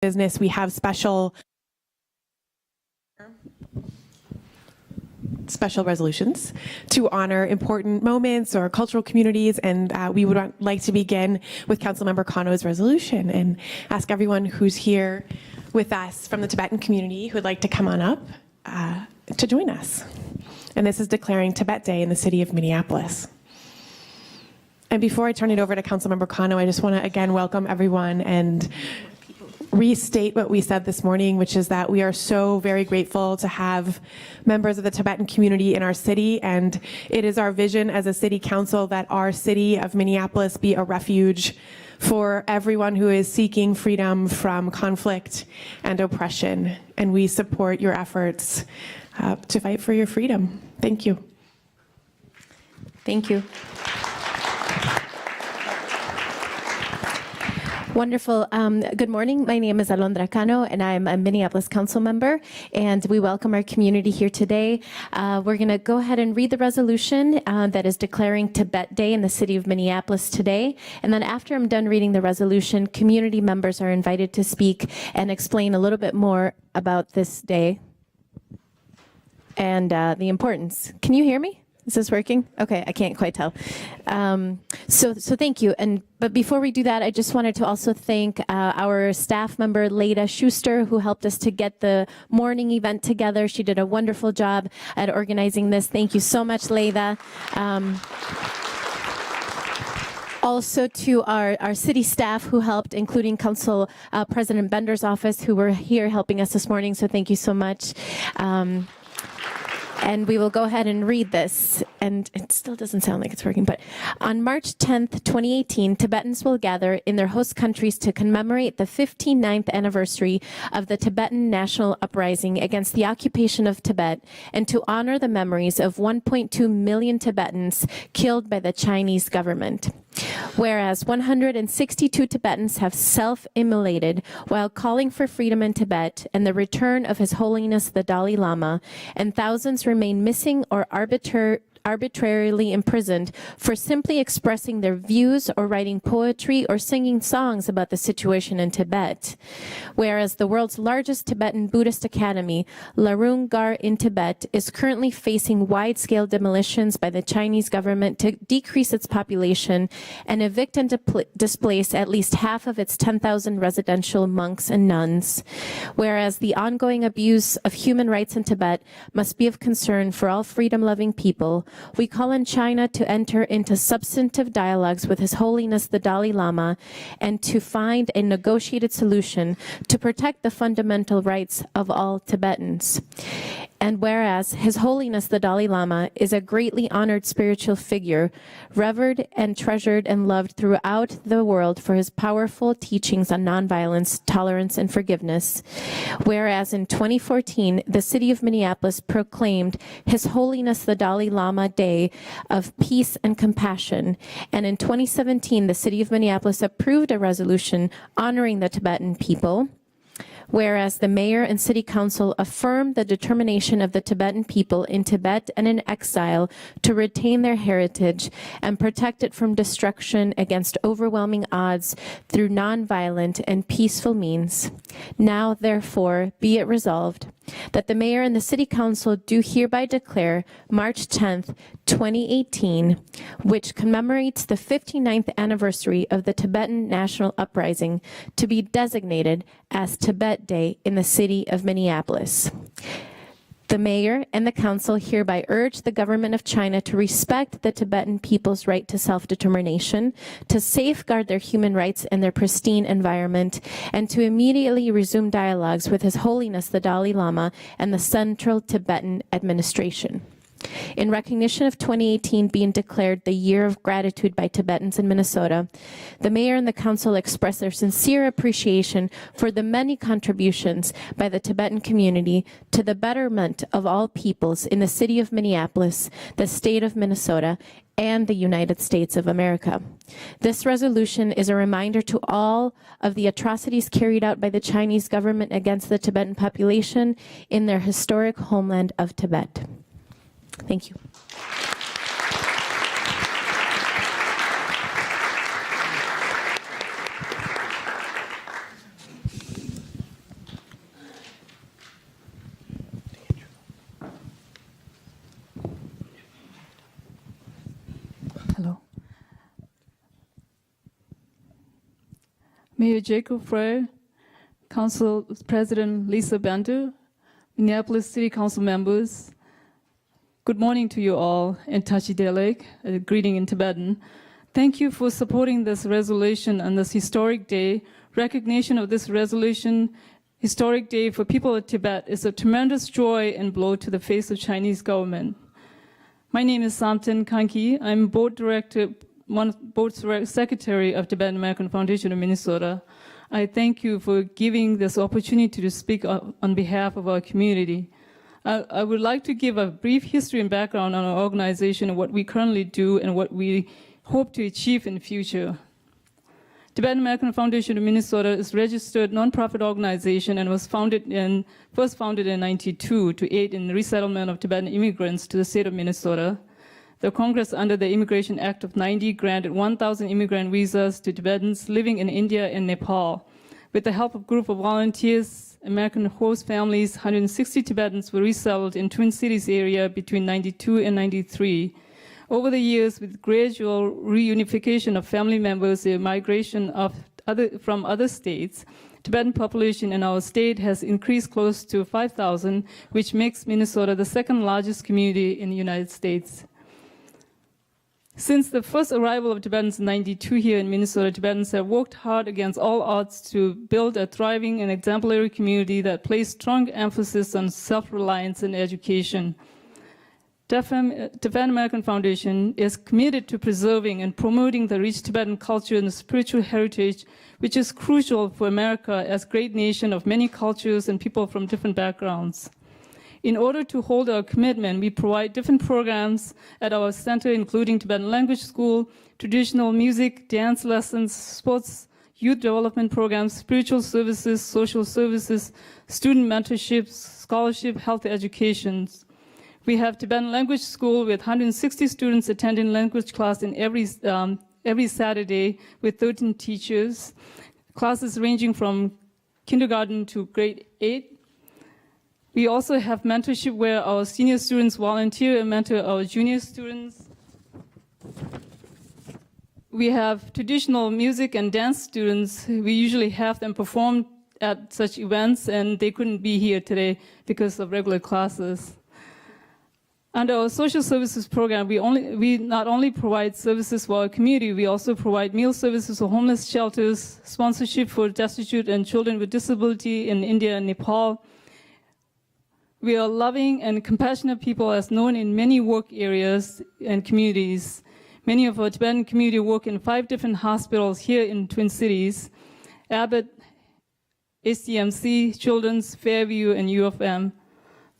business, we have special resolutions to honor important moments or cultural communities, and we would like to begin with Councilmember Kano's resolution and ask everyone who's here with us from the Tibetan community who would like to come on up to join us. And this is declaring Tibet Day in the city of Minneapolis. And before I turn it over to Councilmember Kano, I just want to again welcome everyone and restate what we said this morning, which is that we are so very grateful to have members of the Tibetan community in our city, and it is our vision as a city council that our city of Minneapolis be a refuge for everyone who is seeking freedom from conflict and oppression, and we support your efforts to fight for your freedom. Thank you. Thank you. Wonderful. Good morning. My name is Alondra Cano, and I'm a Minneapolis Council member, and we welcome our community here today. We're going to go ahead and read the resolution that is declaring Tibet Day in the city of Minneapolis today. And then after I'm done reading the resolution, community members are invited to speak and explain a little bit more about this day and the importance. Can you hear me? Is this working? Okay, I can't quite tell. So thank you. But before we do that, I just wanted to also thank our staff member, Leda Schuster, who helped us to get the morning event together. She did a wonderful job at organizing this. Thank you so much, Leda. Also to our city staff who helped, including Council President Bender's office, who were here helping us this morning. So thank you so much. And we will go ahead and read this. And it still doesn't sound like it's working, but on March 10th, 2018, Tibetans will gather in their host countries to commemorate the 59th anniversary of the Tibetan national uprising against the occupation of Tibet and to honor the memories of 1.2 million Tibetans killed by the Chinese government. Whereas 162 Tibetans have self-immolated while calling for freedom in Tibet and the return of His Holiness the Dalai Lama, and thousands remain missing or arbitrarily imprisoned for simply expressing their views or writing poetry or singing songs about the situation in Tibet. Whereas the world's largest Tibetan Buddhist academy, Larung Gar in Tibet, is currently facing wide-scale demolitions by the Chinese government to decrease its population and evict and displace at least half of its 10,000 residential monks and nuns. Whereas the ongoing abuse of human rights in Tibet must be of concern for all freedom-loving people, we call on China to enter into substantive dialogues with His Holiness the Dalai Lama and to find a negotiated solution to protect the fundamental rights of all Tibetans. And whereas His Holiness the Dalai Lama is a greatly honored spiritual figure, revered and treasured and loved throughout the world for his powerful teachings on nonviolence, tolerance, and forgiveness, whereas in 2014, the city of Minneapolis proclaimed His Holiness the Dalai Lama Day of Peace and Compassion, and in 2017, the city of Minneapolis approved a resolution honoring the Tibetan people, whereas the mayor and city council affirmed the determination of the Tibetan people in Tibet and in exile to retain their heritage and protect it from destruction against overwhelming odds through nonviolent and peaceful means. Now, therefore, be it resolved that the mayor and the city council do hereby declare March 10th, 2018, which commemorates the 59th anniversary of the Tibetan national uprising, to be designated as Tibet Day in the city of Minneapolis. The mayor and the council hereby urge the government of China to respect the Tibetan people's right to self-determination, to safeguard their human rights and their pristine environment, and to immediately resume dialogues with His Holiness the Dalai Lama and the Central Tibetan Administration. In recognition of 2018 being declared the Year of Gratitude by Tibetans in Minnesota, the mayor and the council express their sincere appreciation for the many contributions by the Tibetan community to the betterment of all peoples in the city of Minneapolis, the state of Minnesota, and the United States of America. This resolution is a reminder to all of the atrocities carried out by the Chinese government against the Tibetan population in their historic homeland of Tibet. Thank you. Mayor Jacob Frey, Council President Lisa Bandu, Minneapolis City Council members, good morning to you all, and Tachi Delek, a greeting in Tibetan. Thank you for supporting this resolution on this historic day. Recognition of this resolution, historic day for people of Tibet, is a tremendous joy and blow to the face of Chinese government. My name is Samten Kanki. I'm board secretary of Tibetan American Foundation of Minnesota. I thank you for giving this opportunity to speak on behalf of our community. I would like to give a brief history and background on our organization and what we currently do and what we hope to achieve in the future. Tibetan American Foundation of Minnesota is a registered nonprofit organization and was first founded in 1992 to aid in the resettlement of Tibetan immigrants to the state of Minnesota. The Congress, under the Immigration Act of '90, granted 1,000 immigrant visas to Tibetans living in India and Nepal. With the help of a group of volunteers, American host families, 160 Tibetans were resettled in Twin Cities area between '92 and '93. Over the years, with gradual reunification of family members, the migration from other states, Tibetan population in our state has increased close to 5,000, which makes Minnesota the second largest community in the United States. Since the first arrival of Tibetans in '92 here in Minnesota, Tibetans have worked hard against all odds to build a thriving and exemplary community that places strong emphasis on self-reliance and education. Tibetan American Foundation is committed to preserving and promoting the rich Tibetan culture and spiritual heritage, which is crucial for America as a great nation of many cultures and people from different backgrounds. In order to hold our commitment, we provide different programs at our center, including Tibetan language school, traditional music, dance lessons, sports, youth development programs, spiritual services, social services, student mentorships, scholarship, health education. We have Tibetan language school with 160 students attending language class in every Saturday with 13 teachers, classes ranging from kindergarten to grade 8. We also have mentorship where our senior students volunteer and mentor our junior students. We have traditional music and dance students. We usually have them perform at such events, and they couldn't be here today because of regular classes. Under our social services program, we not only provide services for our community, we also provide meal services for homeless shelters, sponsorship for destitute and children with disability in India and Nepal. We are loving and compassionate people as known in many work areas and communities. Many of our Tibetan community work in 5 different hospitals here in Twin Cities: Abbott, HCMC, Children's, Fairview, and U of M.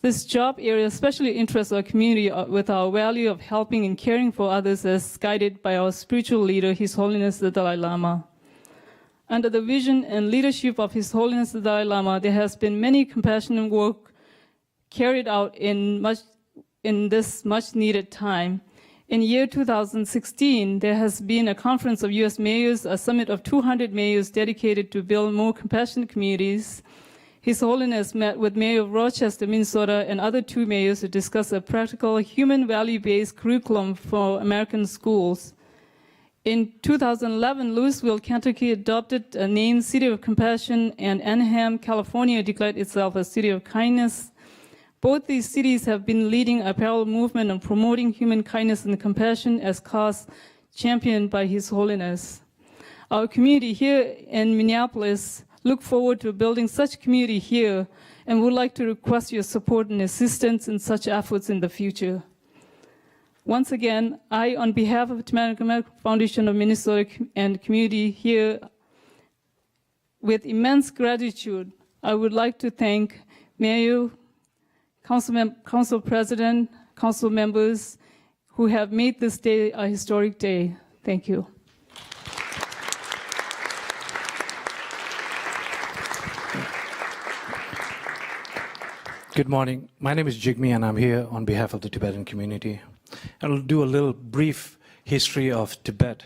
This job area especially interests our community with our value of helping and caring for others as guided by our spiritual leader, His Holiness the Dalai Lama. Under the vision and leadership of His Holiness the Dalai Lama, there has been many compassionate work carried out in this much needed time. In year 2016, there has been a conference of U.S. mayors, a summit of 200 mayors dedicated to build more compassionate communities. His Holiness met with Mayor of Rochester, Minnesota, and other 2 mayors to discuss a practical, human value-based curriculum for American schools. In 2011, Louisville, Kentucky adopted a name City of Compassion, and Anaheim, California declared itself a City of Kindness. Both these cities have been leading a parallel movement on promoting human kindness and compassion as cause championed by His Holiness. Our community here in Minneapolis look forward to building such community here and would like to request your support and assistance in such efforts in the future. Once again, I, on behalf of the American Foundation of Minnesota and community here, with immense gratitude, I would like to thank Mayor, Council President, Council members who have made this day a historic day. Thank you. Good morning. My name is Jigme, and I'm here on behalf of the Tibetan community. I'll do a little brief history of Tibet.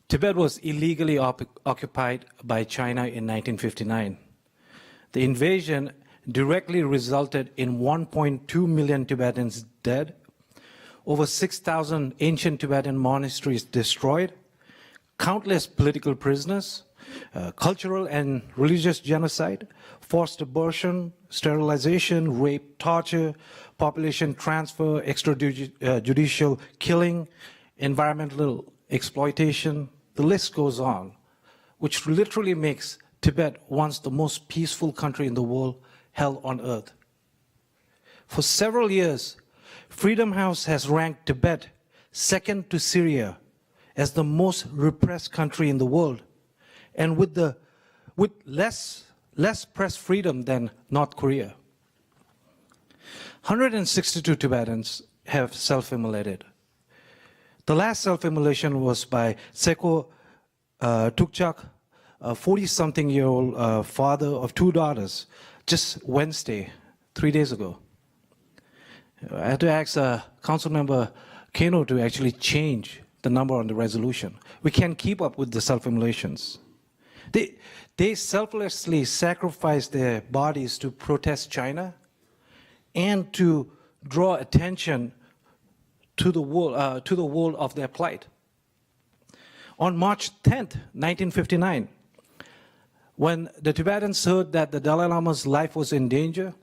Tibet was illegally occupied by China in 1959. The invasion directly resulted in 1.2 million Tibetans dead, over 6,000 ancient Tibetan monasteries destroyed, countless political prisoners, cultural and religious genocide, forced abortion, sterilization, rape, torture, population transfer, extrajudicial killing, environmental exploitation. The list goes on, which literally makes Tibet once the most peaceful country in the world, hell on earth. For several years, Freedom House has ranked Tibet second to Syria as the most repressed country in the world, and with less press freedom than North Korea. 162 Tibetans have self-immolated. The last self-immolation was by Seko Tukchak, a 40-something-year-old father of 2 daughters, just Wednesday, 3 days ago. I had to ask Council Member Kano to actually change the number on the resolution. We can't keep up with the self-immolations. They selflessly sacrifice their bodies to protest China and to draw attention to the world of their plight. On March 10th, 1959, when the Tibetans heard that the Dalai Lama's life was in danger,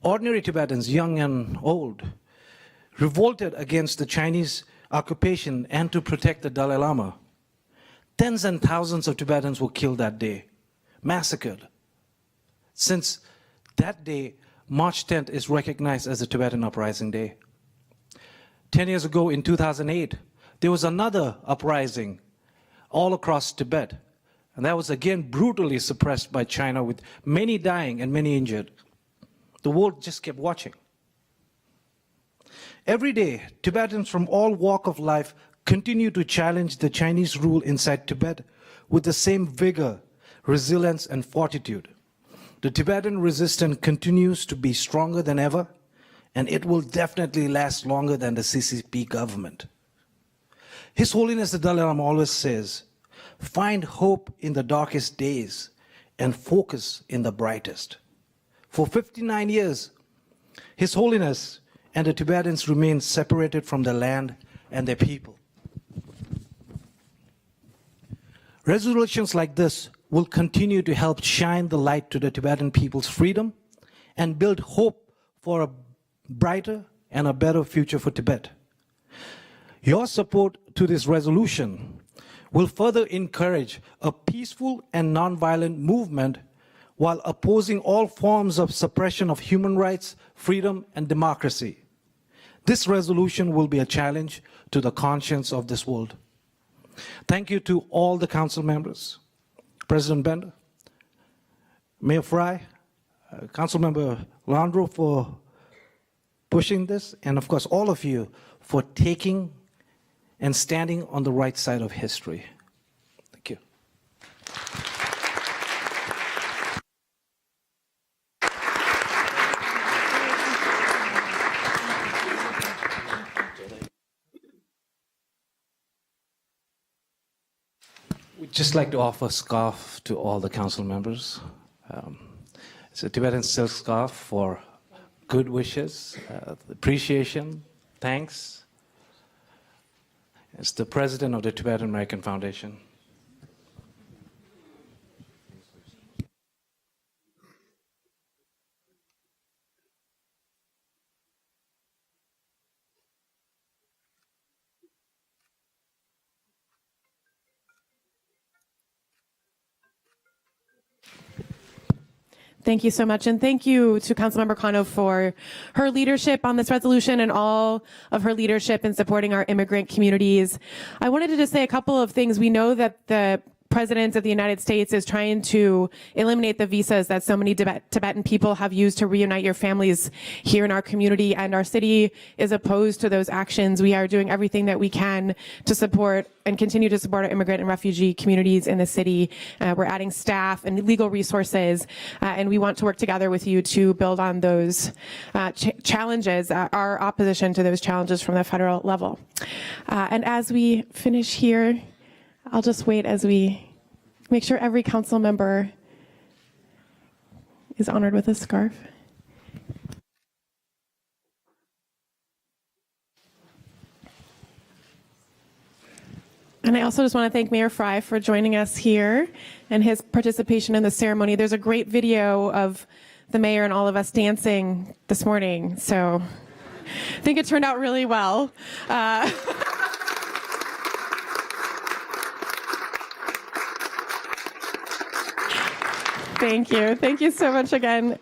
ordinary Tibetans, young and old, revolted against the Chinese occupation and to protect the Dalai Lama. Tens and thousands of Tibetans were killed that day, massacred. Since that day, March 10th is recognized as the Tibetan Uprising Day. 10 years ago, in 2008, there was another uprising all across Tibet, and that was again brutally suppressed by China, with many dying and many injured. The world just kept watching. Every day, Tibetans from all walks of life continue to challenge the Chinese rule inside Tibet with the same vigor, resilience, and fortitude. The Tibetan resistance continues to be stronger than ever, and it will definitely last longer than the CCP government. His Holiness the Dalai Lama always says, find hope in the darkest days and focus in the brightest. For 59 years, His Holiness and the Tibetans remain separated from the land and their people. Resolutions like this will continue to help shine the light to the Tibetan people's freedom and build hope for a brighter and a better future for Tibet. Your support to this resolution will further encourage a peaceful and nonviolent movement while opposing all forms of suppression of human rights, freedom, and democracy. This resolution will be a challenge to the conscience of this world. Thank you to all the council members, President Bender, Mayor Fry, Council Member Landro for pushing this, and of course all of you for taking and standing on the right side of history. Thank you. We'd just like to offer a scarf to all the council members. It's a Tibetan silk scarf for good wishes, appreciation, thanks. It's the president of the Tibetan American Foundation. Thank you so much. And thank you to Councilmember Kano for her leadership on this resolution and all of her leadership in supporting our immigrant communities. I wanted to just say a couple of things. We know that the President of the United States is trying to eliminate the visas that so many Tibetan people have used to reunite your families here in our community, and our city is opposed to those actions. We are doing everything that we can to support and continue to support our immigrant and refugee communities in the city. We're adding staff and legal resources, and we want to work together with you to build on those challenges, our opposition to those challenges from the federal level. And as we finish here, I'll just wait as we make sure every council member is honored with a scarf. And And I also just want to thank Mayor Fry for joining us here and his participation in the ceremony. There's a great video of the mayor and all of us dancing this morning, so I think it turned out really well. Thank you. Thank you so much again.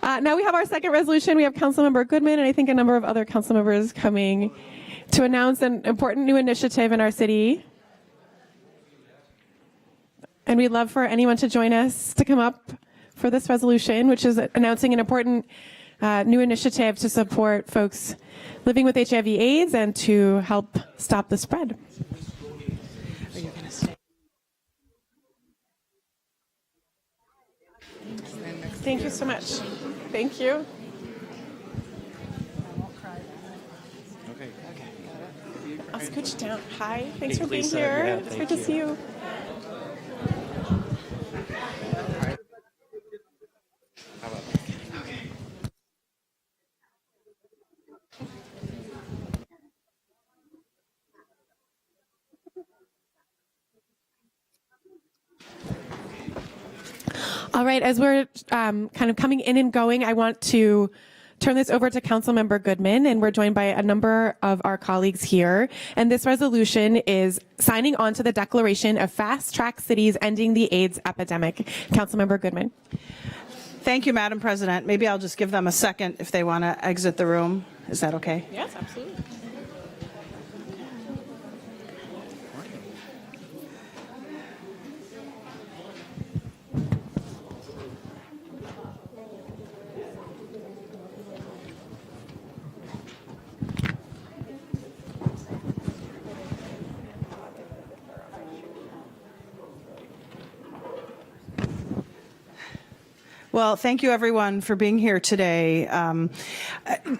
Now we have our second resolution. We have Councilmember Goodman and I think a number of other council members coming to announce an important new initiative in our city. And we'd love for anyone to join us to come up for this resolution, which is announcing an important new initiative to support folks living with HIV/AIDS and to help stop the spread. Are you going to stay? Thank you so much. Thank you. Okay. I'll scooch down. Hi. Thanks for being Lisa, here. yeah, It's thank great to you. see you. All right, as we're kind of coming in and going, I want to turn this over to Councilmember Goodman, and we're joined by a number of our colleagues here. And this resolution is signing on to the Declaration of Fast Track Cities Ending the AIDS Epidemic. Councilmember Goodman. Thank you, Madam President. Maybe I'll just give them a second if they want to exit the room. Is that okay? Yes, absolutely. Well, thank you everyone for being here today.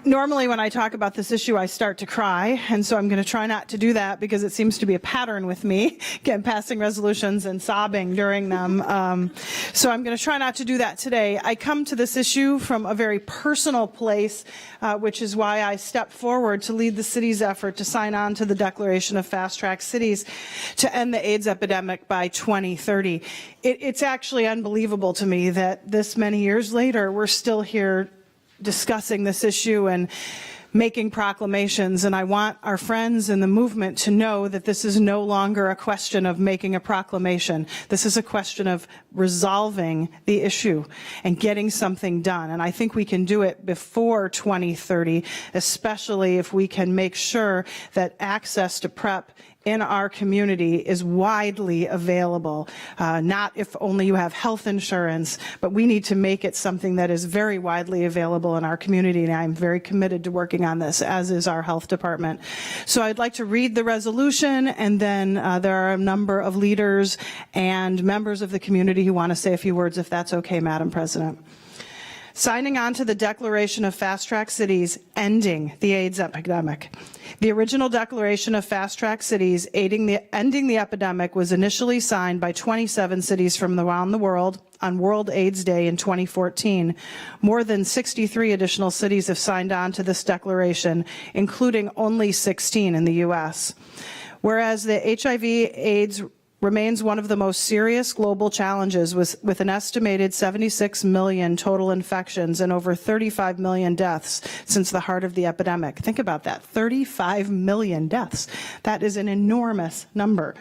Normally when I talk about this issue, I start to cry, and so I'm going to try not to do that because it seems to be a pattern with me, passing resolutions and sobbing during them. So I'm going to try not to do that today. I come to this issue from a very personal place, which is why I stepped forward to lead the city's effort to sign on to the Declaration of Fast Track Cities to end the AIDS epidemic by 2030. It's actually unbelievable to me that this many years later, we're still here discussing this issue and making proclamations. And I want our friends in the movement to know that this is no longer a question of making a proclamation. This is a question of resolving the issue and getting something done. And I think we can do it before 2030, especially if we can make sure that access to PrEP in our community is widely available, not if only you have health insurance, but we need to make it something that is very widely available in our community, and I'm very committed to working on this, as is our health department. So I'd like to read the resolution, and then there are a number of leaders and members of the community who want to say a few words, if that's okay, Madam President. Signing on to the Declaration of Fast Track Cities Ending the AIDS Epidemic. The original Declaration of Fast Track Cities Ending the Epidemic was initially signed by 27 cities from around the world on World AIDS Day in 2014. More than 63 additional cities have signed on to this declaration, including only 16 in the U.S. Whereas the HIV/AIDS remains one of the most serious global challenges with an estimated 76 million total infections and over 35 million deaths since the heart of the epidemic. Think about that, 35 million deaths. That is an enormous number.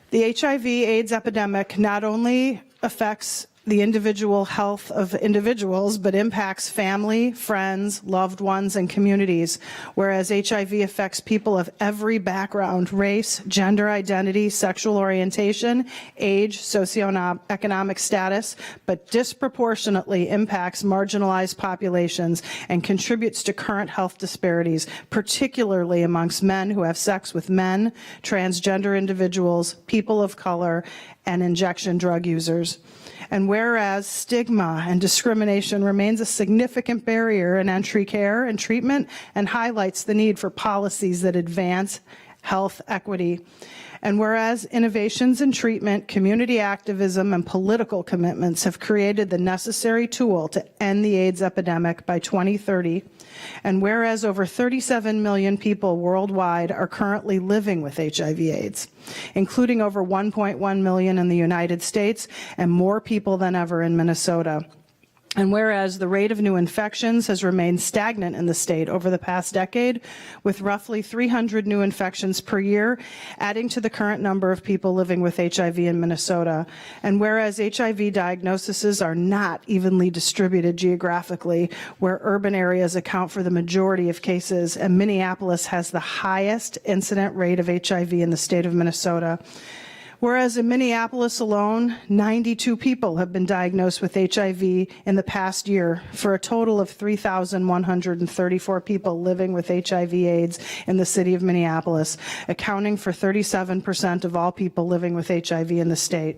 The HIV/AIDS epidemic not only affects the individual health of individuals, but impacts family, friends, loved ones, and communities, whereas HIV affects people of every background, race, gender identity, sexual orientation, age, socioeconomic status, but disproportionately impacts marginalized populations and contributes to current health disparities, particularly amongst men who have sex with men, transgender individuals, people of color, and injection drug users. And whereas stigma and discrimination remains a significant barrier in entry care and treatment and highlights the need for policies that advance health equity. And whereas innovations in treatment, community activism, and political commitments have created the necessary tool to end the AIDS epidemic by 2030, and whereas over 37 million people worldwide are currently living with HIV/AIDS, including over 1.1 million in the United States and more people than ever in Minnesota. And whereas the rate of new infections has remained stagnant in the state over the past decade, with roughly 300 new infections per year, adding to the current number of people living with HIV in Minnesota. And whereas HIV diagnoses are not evenly distributed geographically, where urban areas account for the majority of cases, and Minneapolis has the highest incident rate of HIV in the state of Minnesota. Whereas in Minneapolis alone, 92 people have been diagnosed with HIV in the past year, for a total of 3,134 people living with HIV/AIDS in the city of Minneapolis, accounting for 37% of all people living with HIV in the state.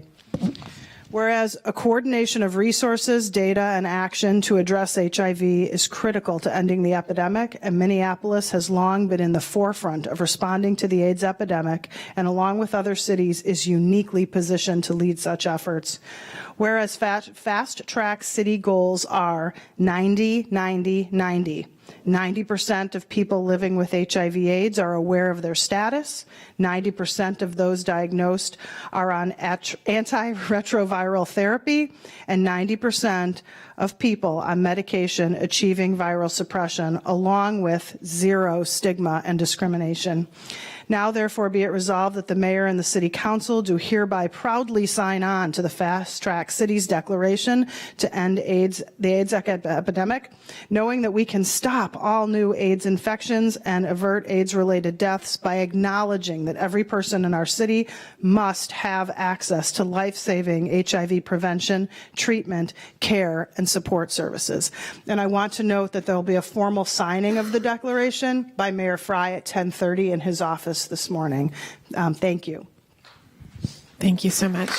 Whereas a coordination of resources, data, and action to address HIV is critical to ending the epidemic, and Minneapolis has long been in the forefront of responding to the AIDS epidemic, and along with other cities is uniquely positioned to lead such efforts. Whereas fast-track city goals are 90, 90, 90. 90% of people living with HIV/AIDS are aware of their status. 90% of those diagnosed are on antiretroviral therapy, and 90% of people on medication achieving viral suppression, along with zero stigma and discrimination. Now, therefore, be it resolved that the mayor and the city council do hereby proudly sign on to the Fast Track Cities Declaration to end the AIDS epidemic, knowing that we can stop all new AIDS infections and avert AIDS-related deaths by acknowledging that every person in our city must have access to life-saving HIV prevention, treatment, care, and support services. And I want to note that there will be a formal signing of the declaration by Mayor Fry at 10:30 in his office this morning. Thank you. Thank you so much.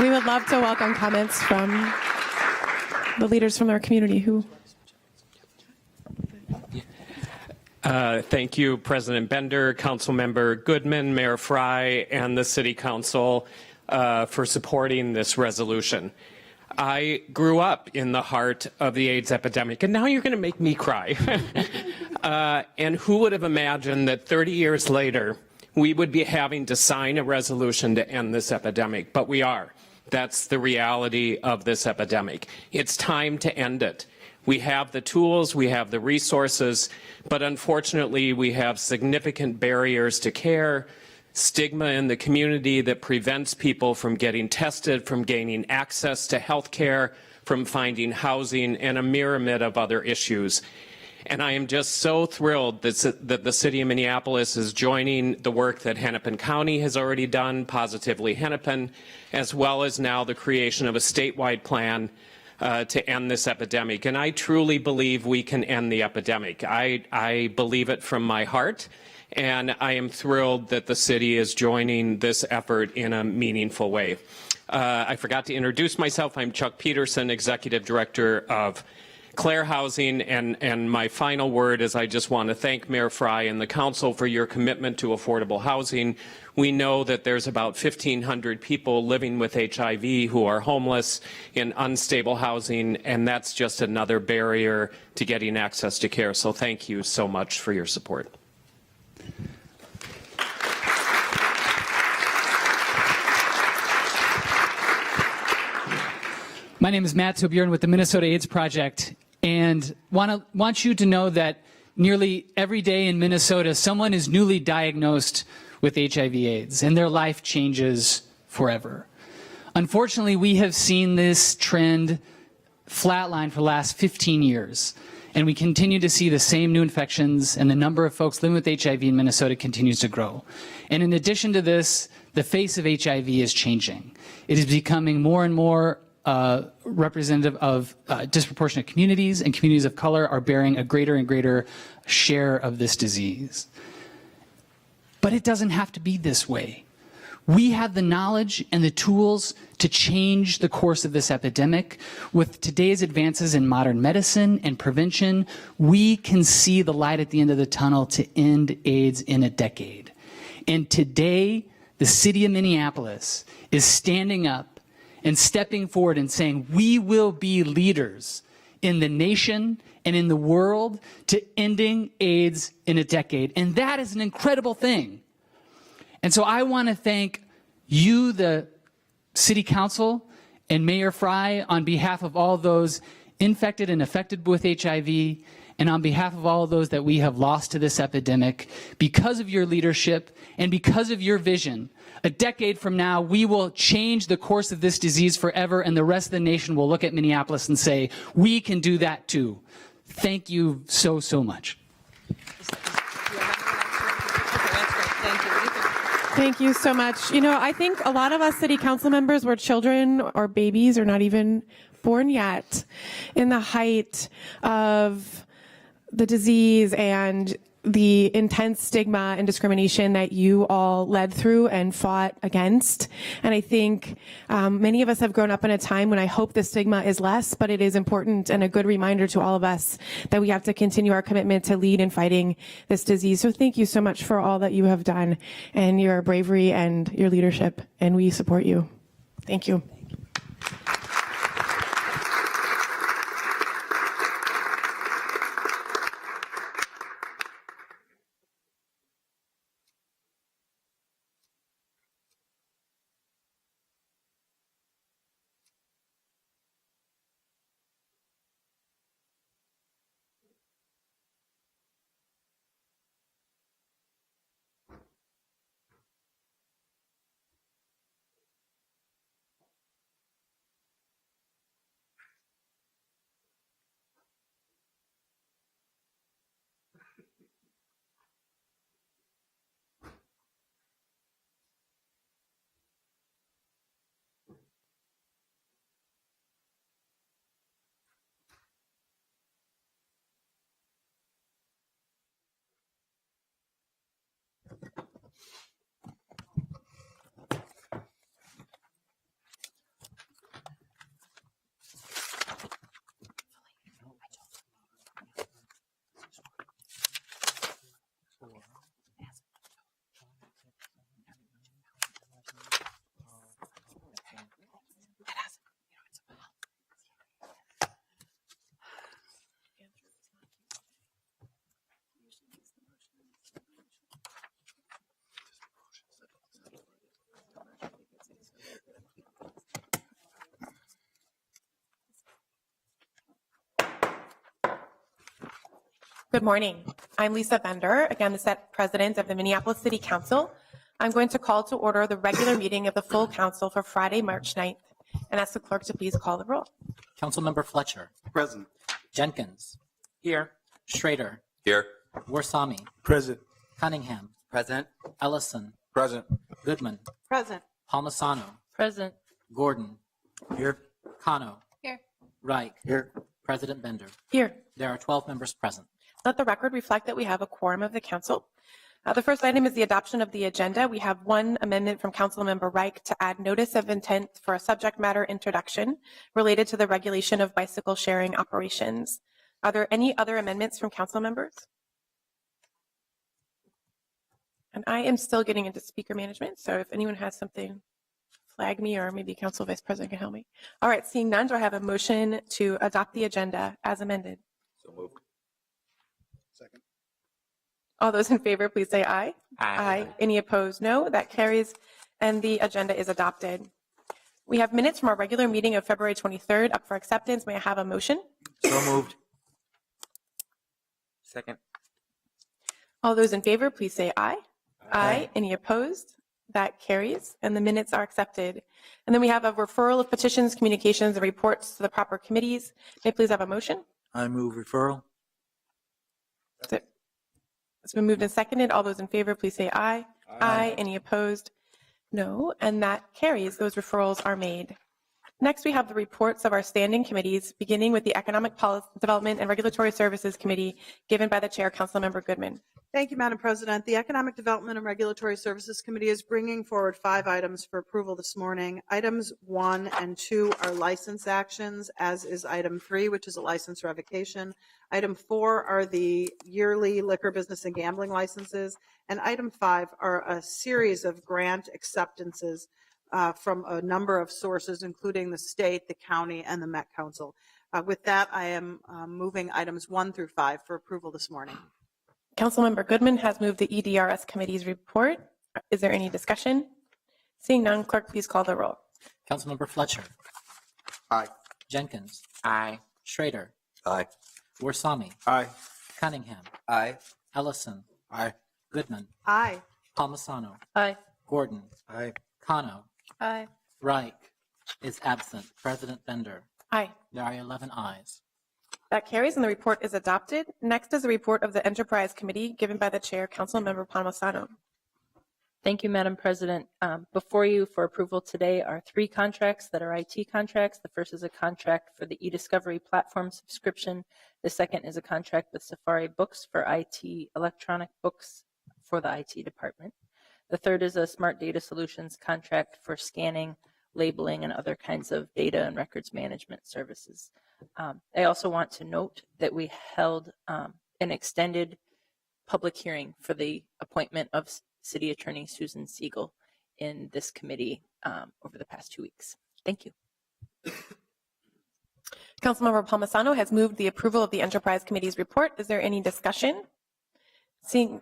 We would love to welcome comments from the leaders from our community who. Thank you, President Bender, Councilmember Goodman, Mayor Fry, and the City Council for supporting this resolution. I grew up in the heart of the AIDS epidemic, and now you're going to make me cry. And who would have imagined that 30 years later, we would be having to sign a resolution to end this epidemic, but we are. That's the reality of this epidemic. It's time to end it. We have the tools, we have the resources, but unfortunately we have significant barriers to care, stigma in the community that prevents people from getting tested, from gaining access to health care, from finding housing, and a myriad of other issues. And I am just so thrilled that the City of Minneapolis is joining the work that Hennepin County has already done, Positively Hennepin, as well as now the creation of a statewide plan to end this epidemic. And I truly believe we can end the epidemic. I believe it from my heart. And I am thrilled that the city is joining this effort in a meaningful way. I forgot to introduce myself. I'm Chuck Peterson, Executive Director of Clare Housing, and my final word is I just want to thank Mayor Fry and the Council for your commitment to affordable housing. We know that there's about 1,500 people living with HIV who are homeless in unstable housing, and that's just another barrier to getting access to care. So thank you so much for your support. My name is Matt Tobjorn with the Minnesota AIDS Project, and want you to know that nearly every day in Minnesota, someone is newly diagnosed with HIV/AIDS, and their life changes forever. Unfortunately, we have seen this trend flatline for the last 15 years, and we continue to see the same new infections, and the number of folks living with HIV in Minnesota continues to grow. And in addition to this, the face of HIV is changing. It is becoming more and more representative of disproportionate communities, and communities of color are bearing a greater and greater share of this disease. But it doesn't have to be this way. We have the knowledge and the tools to change the course of this epidemic. With today's advances in modern medicine and prevention, we can see the light at the end of the tunnel to end AIDS in a decade. And today, the city of Minneapolis is standing up and stepping forward and saying, we will be leaders in the nation and in the world to ending AIDS in a decade. And that is an incredible thing. And so I want to thank you, the City Council, and Mayor Fry, on behalf of all those infected and affected with HIV, and on behalf of all those that we have lost to this epidemic. Because of your leadership and because of your vision, a decade from now, we will change the course of this disease forever, and the rest of the nation will look at Minneapolis and say, we can do that too. Thank you so, so much. Thank you so much. You know, I think a lot of us city council members were children or babies or not even born yet in the height of the disease and the intense stigma and discrimination that you all led through and fought against. And I think many of us have grown up in a time when I hope the stigma is less, but it is important and a good reminder to all of us that we have to continue our commitment to lead in fighting this disease. So thank you so much for all that you have done and your bravery and your leadership, and we support you. Thank you. Good morning. I'm Lisa Bender, again, the set president of the Minneapolis City Council. I'm going to call to order the regular meeting of the full council for Friday, March 9th, and ask the clerk to please call the roll. Councilmember Fletcher. Present. Jenkins. Here. Schrader. Here. Warsami. Present. Cunningham. Present. Ellison. Present. Goodman. Present. Palmisano. Present. Gordon. Here. Kano. Here. Reich. Here. President Bender. Here. There are 12 members present. Let the record reflect that we have a quorum of the council. The first item is the adoption of the agenda. We have one amendment from Councilmember Reich to add notice of intent for a subject matter introduction related to the regulation of bicycle sharing operations. Are there any other amendments from council members? And I am still getting into speaker management, so if anyone has something, flag me, or maybe Council Vice President can help me. All right, seeing none, do I have a motion to adopt the agenda as amended? So moved. Second. All those in favor, please say aye. Aye. Any opposed? No. That carries, and the agenda is adopted. We have minutes from our regular meeting of February 23rd up for acceptance. May I have a motion? So moved. Second. All those in favor, please say aye. Aye. Any opposed? That carries, and the minutes are accepted. And then we have a referral of petitions, communications, and reports to the proper committees. May I please have a motion? I move referral. It's been moved and seconded. All those in favor, please say aye. Aye. Any opposed? No. And that carries. Those referrals are made. Next, we have the reports of our standing committees, beginning with the Economic Policy Development and Regulatory Services Committee, given by the Chair, Councilmember Goodman. Thank you, Madam President. The Economic Development and Regulatory Services Committee is bringing forward 5 items for approval this morning. Items 1 and 2 are license actions, as is item 3, which is a license revocation. Item 4 are the yearly liquor business and gambling licenses. And item 5 are a series of grant acceptances from a number of sources, including the state, the county, and the Met Council. With that, I am moving items 1 through 5 for approval this morning. Councilmember Goodman has moved the EDRS committee's report. Is there any discussion? Seeing none, clerk, please call the roll. Councilmember Fletcher. Aye. Jenkins. Aye. Schrader. Aye. Warsami. Aye. Cunningham. Aye. Ellison. Aye. Goodman. Aye. Palmisano. Aye. Gordon. Aye. Kano. Aye. Reich is absent. President Bender. Aye. There are 11 ayes. That carries and the report is adopted. Next is a report of the Enterprise Committee given by the Chair, Councilmember Palmisano. Thank you, Madam President. Before you for approval today are 3 contracts that are IT contracts. The first is a contract for the e-discovery platform subscription. The second is a contract with Safari Books for IT electronic books for the IT department. The third is a Smart Data Solutions contract for scanning, labeling, and other kinds of data and records management services. I also want to note that we held an extended public hearing for the appointment of City Attorney Susan Siegel in this committee over the past 2 weeks. Thank you. Councilmember Palmisano has moved the approval of the Enterprise Committee's report. Is there any discussion? Seeing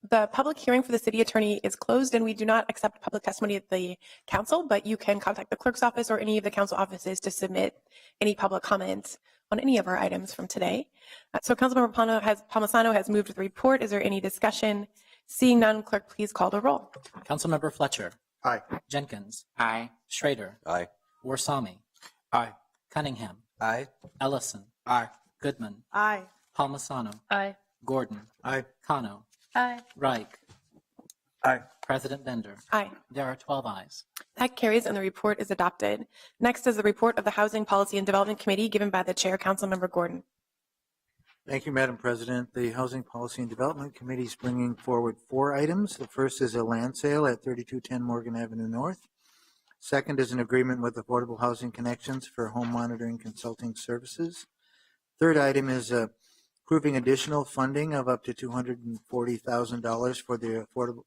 the public hearing for the city attorney is closed and we do not accept public testimony at the council, but you can contact the clerk's office or any of the council offices to submit any public comments on any of our items from today. So Councilmember Palmisano has moved the report. Is there any discussion? Seeing none, clerk, please call the roll. Councilmember Fletcher. Aye. Jenkins. Aye. Schrader. Aye. Warsami. Aye. Cunningham. Aye. Ellison. Aye. Goodman. Aye. Palmisano. Aye. Gordon. Aye. Kano. Aye. Reich. Aye. President Bender. Aye. There are 12 ayes. That carries and the report is adopted. Next is the report of the Housing Policy and Development Committee given by the Chair, Councilmember Gordon. Thank you, Madam President. The Housing Policy and Development Committee is bringing forward 4 items. The first is a land sale at 3210 Morgan Avenue North. Second is an agreement with Affordable Housing Connections for home monitoring consulting services. Third item is approving additional funding of up to $240,000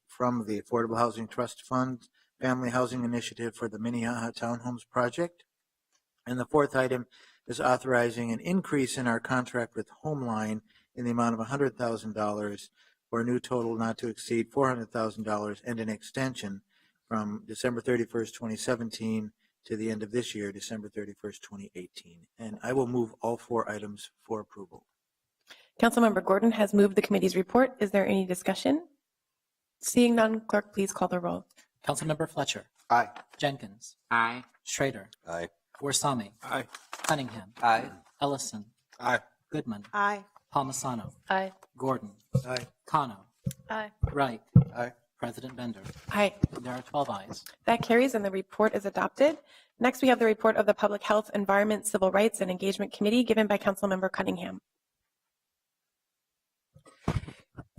from the Affordable Housing Trust Fund Family Housing Initiative for the Minnehaha Townhomes Project. And the fourth item is authorizing an increase in our contract with Homeline in the amount of $100,000 for a new total not to exceed $400,000 and an extension from December 31st, 2017 to the end of this year, December 31st, 2018. And I will move all 4 items for approval. Councilmember Gordon has moved the committee's report. Is there any discussion? Seeing none, clerk, please call the roll. Councilmember Fletcher. Aye. Jenkins. Aye. Schrader. Aye. Warsami. Aye. Cunningham. Aye. Ellison. Aye. Goodman. Aye. Palmisano. Aye. Gordon. Aye. Kano. Aye. Reich. Aye. President Bender. Aye. There are 12 ayes. That carries and the report is adopted. Next, we have the report of the Public Health, Environment, Civil Rights, and Engagement Committee given by Councilmember Cunningham.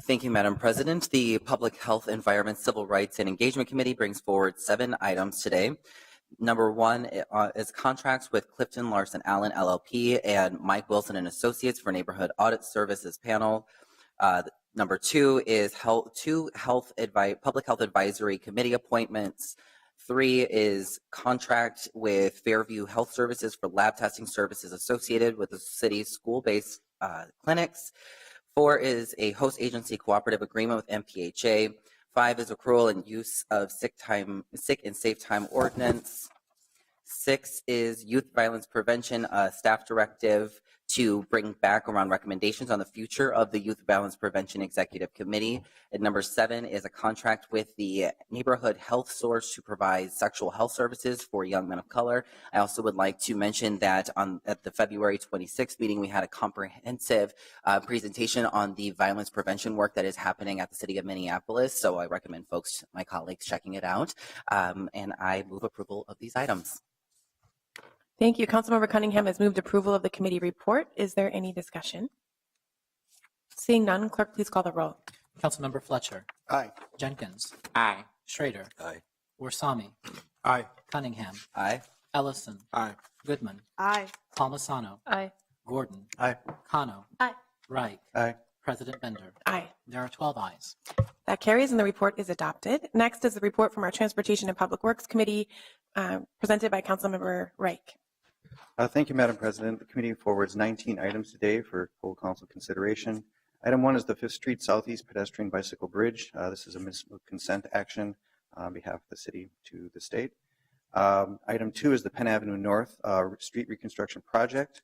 Thank you, Madam President. The Public Health, Environment, Civil Rights, and Engagement Committee brings forward 7 items today. Number 1 is contracts with Clifton Larson Allen LLP and Mike Wilson and Associates for Neighborhood Audit Services Panel. Number 2 is Public Health Advisory Committee appointments. 3 is contract with Fairview Health Services for lab testing services associated with the city's school-based clinics. 4 is a host agency cooperative agreement with MPHA. 5 is accrual and use of sick and safe time ordinance. 6 is youth violence prevention staff directive to bring back around recommendations on the future of the Youth Violence Prevention Executive Committee. And number 7 is a contract with the Neighborhood Health Source to provide sexual health services for young men of color. I also would like to mention that at the February 26th meeting, we had a comprehensive presentation on the violence prevention work that is happening at the city of Minneapolis. So I recommend folks, my colleagues, checking it out. And I move approval of these items. Thank you. Councilmember Cunningham has moved approval of the committee report. Is there any discussion? Seeing none, clerk, please call the roll. Councilmember Fletcher. Aye. Jenkins. Aye. Schrader. Aye. Warsami. Aye. Cunningham. Aye. Ellison. Aye. Goodman. Aye. Palmisano. Aye. Gordon. Aye. Kano. Aye. Reich. Aye. President Bender. Aye. There are 12 ayes. That carries and the report is adopted. Next is the report from our Transportation and Public Works Committee presented by Councilmember Reich. Thank you, Madam President. The committee forwards 19 items today for full council consideration. Item 1 is the 5th Street Southeast Pedestrian Bicycle Bridge. This is a municipal consent action on behalf of the city to the state. Item 2 is the Penn Avenue North Street Reconstruction Project.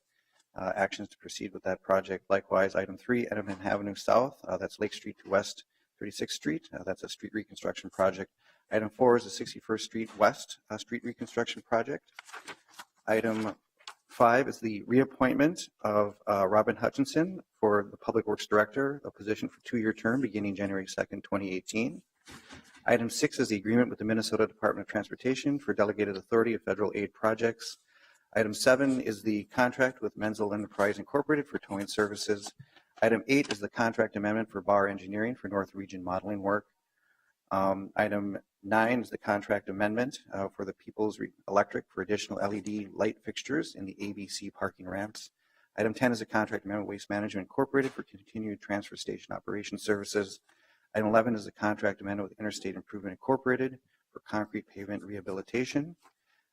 Actions to proceed with that project. Likewise, item 3, Penn Avenue South, that's Lake Street to West 36th Street. That's a street reconstruction project. Item 4 is the 61st Street West street reconstruction project. Item 5 is the reappointment of Robin Hutchinson for the Public Works Director, a position for 2-year term beginning January 2nd, 2018. Item 6 is the agreement with the Minnesota Department of Transportation for delegated authority of federal aid projects. Item 7 is the contract with Menzel Enterprise Incorporated for towing services. Item 8 is the contract amendment for Bar Engineering for North Region modeling work. Item 9 is the contract amendment for the People's Electric for additional LED light fixtures in the ABC parking ramps. Item 10 is a contract amendment with Waste Management Incorporated for continued transfer station operation services. Item 11 is a contract amendment with Interstate Improvement Incorporated for concrete pavement rehabilitation.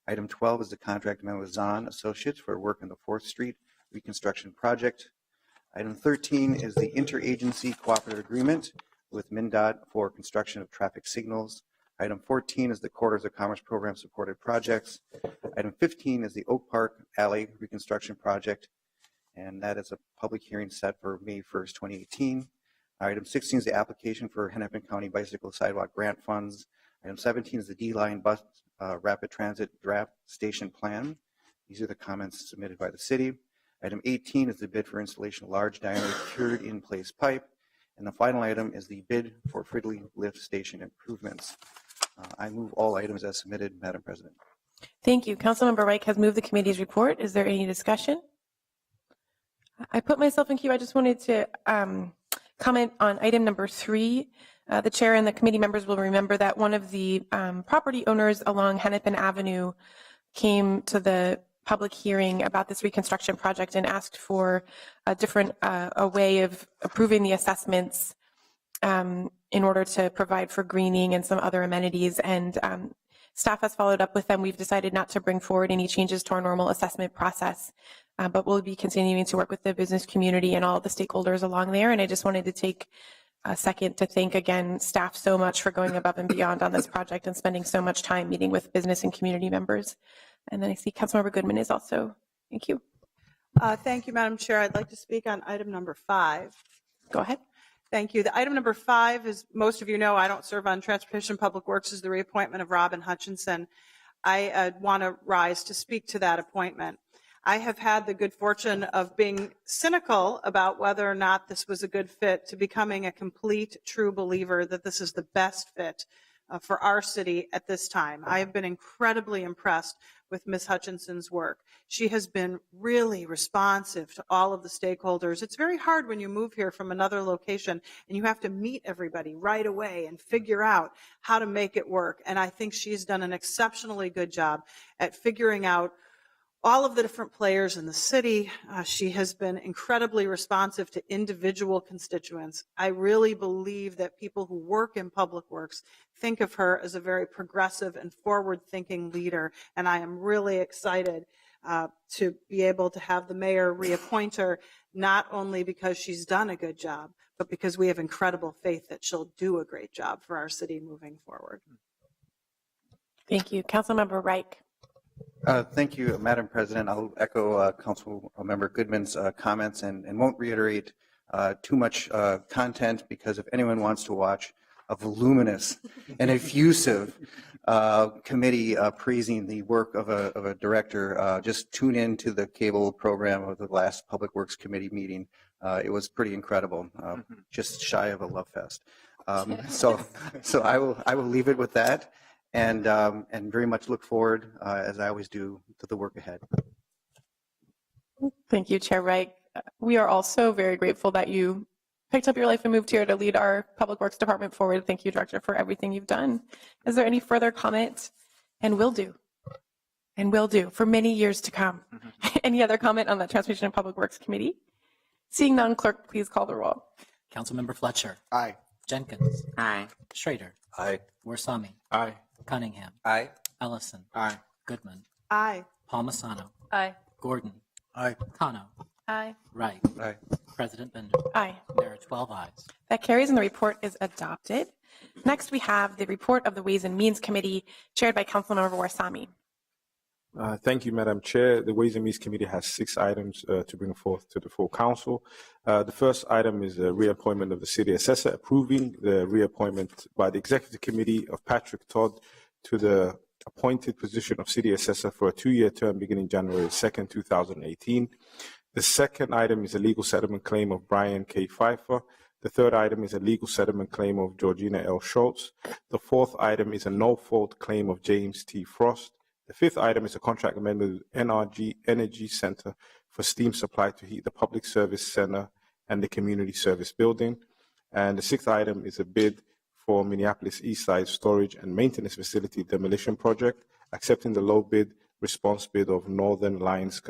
Item 12 is the contract amendment with Zahn Associates for work in the 4th Street reconstruction project. Item 13 is the interagency cooperative agreement with MnDOT for construction of traffic signals. Item 14 is the Corridors of Commerce Program supported projects. Item 15 is the Oak Park Alley reconstruction project, and that is a public hearing set for May 1st, 2018. Item 16 is the application for Hennepin County Bicycle Sidewalk Grant Funds. Item 17 is the D-Line Bus Rapid Transit Draft Station Plan. These are the comments submitted by the city. Item 18 is the bid for installation of large diameter cured in-place pipe. And the final item is the bid for Fridley Lift Station improvements. I move all items as submitted, Madam President. Thank you. Councilmember Reich has moved the committee's report. Is there any discussion? I put myself in queue. I just wanted to comment on item number 3. The chair and the committee members will remember that one of the property owners along Hennepin Avenue came to the public hearing about this reconstruction project and asked for a way of approving the assessments in order to provide for greening and some other amenities. And staff has followed up with them. We've decided not to bring forward any changes to our normal assessment process, but we'll be continuing to work with the business community and all the stakeholders along there. And I just wanted to take a second to thank again staff so much for going above and beyond on this project and spending so much time meeting with business and community members. And then I see Councilmember Goodman is also in queue. Thank you, Madam Chair. I'd like to speak on item number 5. Go ahead. Thank you. The item number 5, as most of you know, I don't serve on Transportation Public Works, is the reappointment of Robin Hutchinson. I want to rise to speak to that appointment. I have had the good fortune of being cynical about whether or not this was a good fit to becoming a complete, true believer that this is the best fit for our city at this time. I have been incredibly impressed with Ms. Hutchinson's work. She has been really responsive to all of the stakeholders. It's very hard when you move here from another location and you have to meet everybody right away and figure out how to make it work. And I think she's done an exceptionally good job at figuring out all of the different players in the city. She has been incredibly responsive to individual constituents. I really believe that people who work in public works think of her as a very progressive and forward-thinking leader, and I am really excited to be able to have the mayor reappoint her, not only because she's done a good job, but because we have incredible faith that she'll do a great job for our city moving forward. Thank you. Councilmember Reich. Thank you, Madam President. I'll echo Council Member Goodman's comments and won't reiterate too much content, because if anyone wants to watch a voluminous and effusive committee praising the work of a director, just tune in to the cable program of the last Public Works Committee meeting. It was pretty incredible, just shy of a love fest. So I will leave it with that. And very much look forward, as I always do, to the work ahead. Thank you, Chair Wright. We are also very grateful that you picked up your life and moved here to lead our Public Works Department forward. Thank you, Director, for everything you've done. Is there any further comment? And will do for many years to come. Any other comment on the Transportation and Public Works Committee? Seeing none, clerk, please call the roll. Councilmember Fletcher. Aye. Jenkins. Aye. Schrader. Aye. Warsami. Aye. Cunningham. Aye. Ellison. Aye. Goodman. Aye. Palmisano. Aye. Gordon. Aye. Kano. Aye. Wright. Aye. President Bender. Aye. There are 12 ayes. That carries and the report is adopted. Next, we have the report of the Ways and Means Committee chaired by Councilmember Warsami. Thank you, Madam Chair. The Ways and Means Committee has 6 items to bring forth to the full council. The first item is the reappointment of the city assessor, approving the reappointment by the Executive Committee of Patrick Todd to the appointed position of city assessor for a 2-year term beginning January 2nd, 2018. The second item is a legal settlement claim of Brian K. Pfeiffer. The third item is a legal settlement claim of Georgina L. Schultz. The fourth item is a no-fault claim of James T. Frost. The fifth item is a contract amendment with NRG Energy Center for steam supply to heat the Public Service Center and the Community Service Building. And the sixth item is a bid for Minneapolis East Side Storage and Maintenance Facility Demolition Project, accepting the low bid response bid of Northern Lines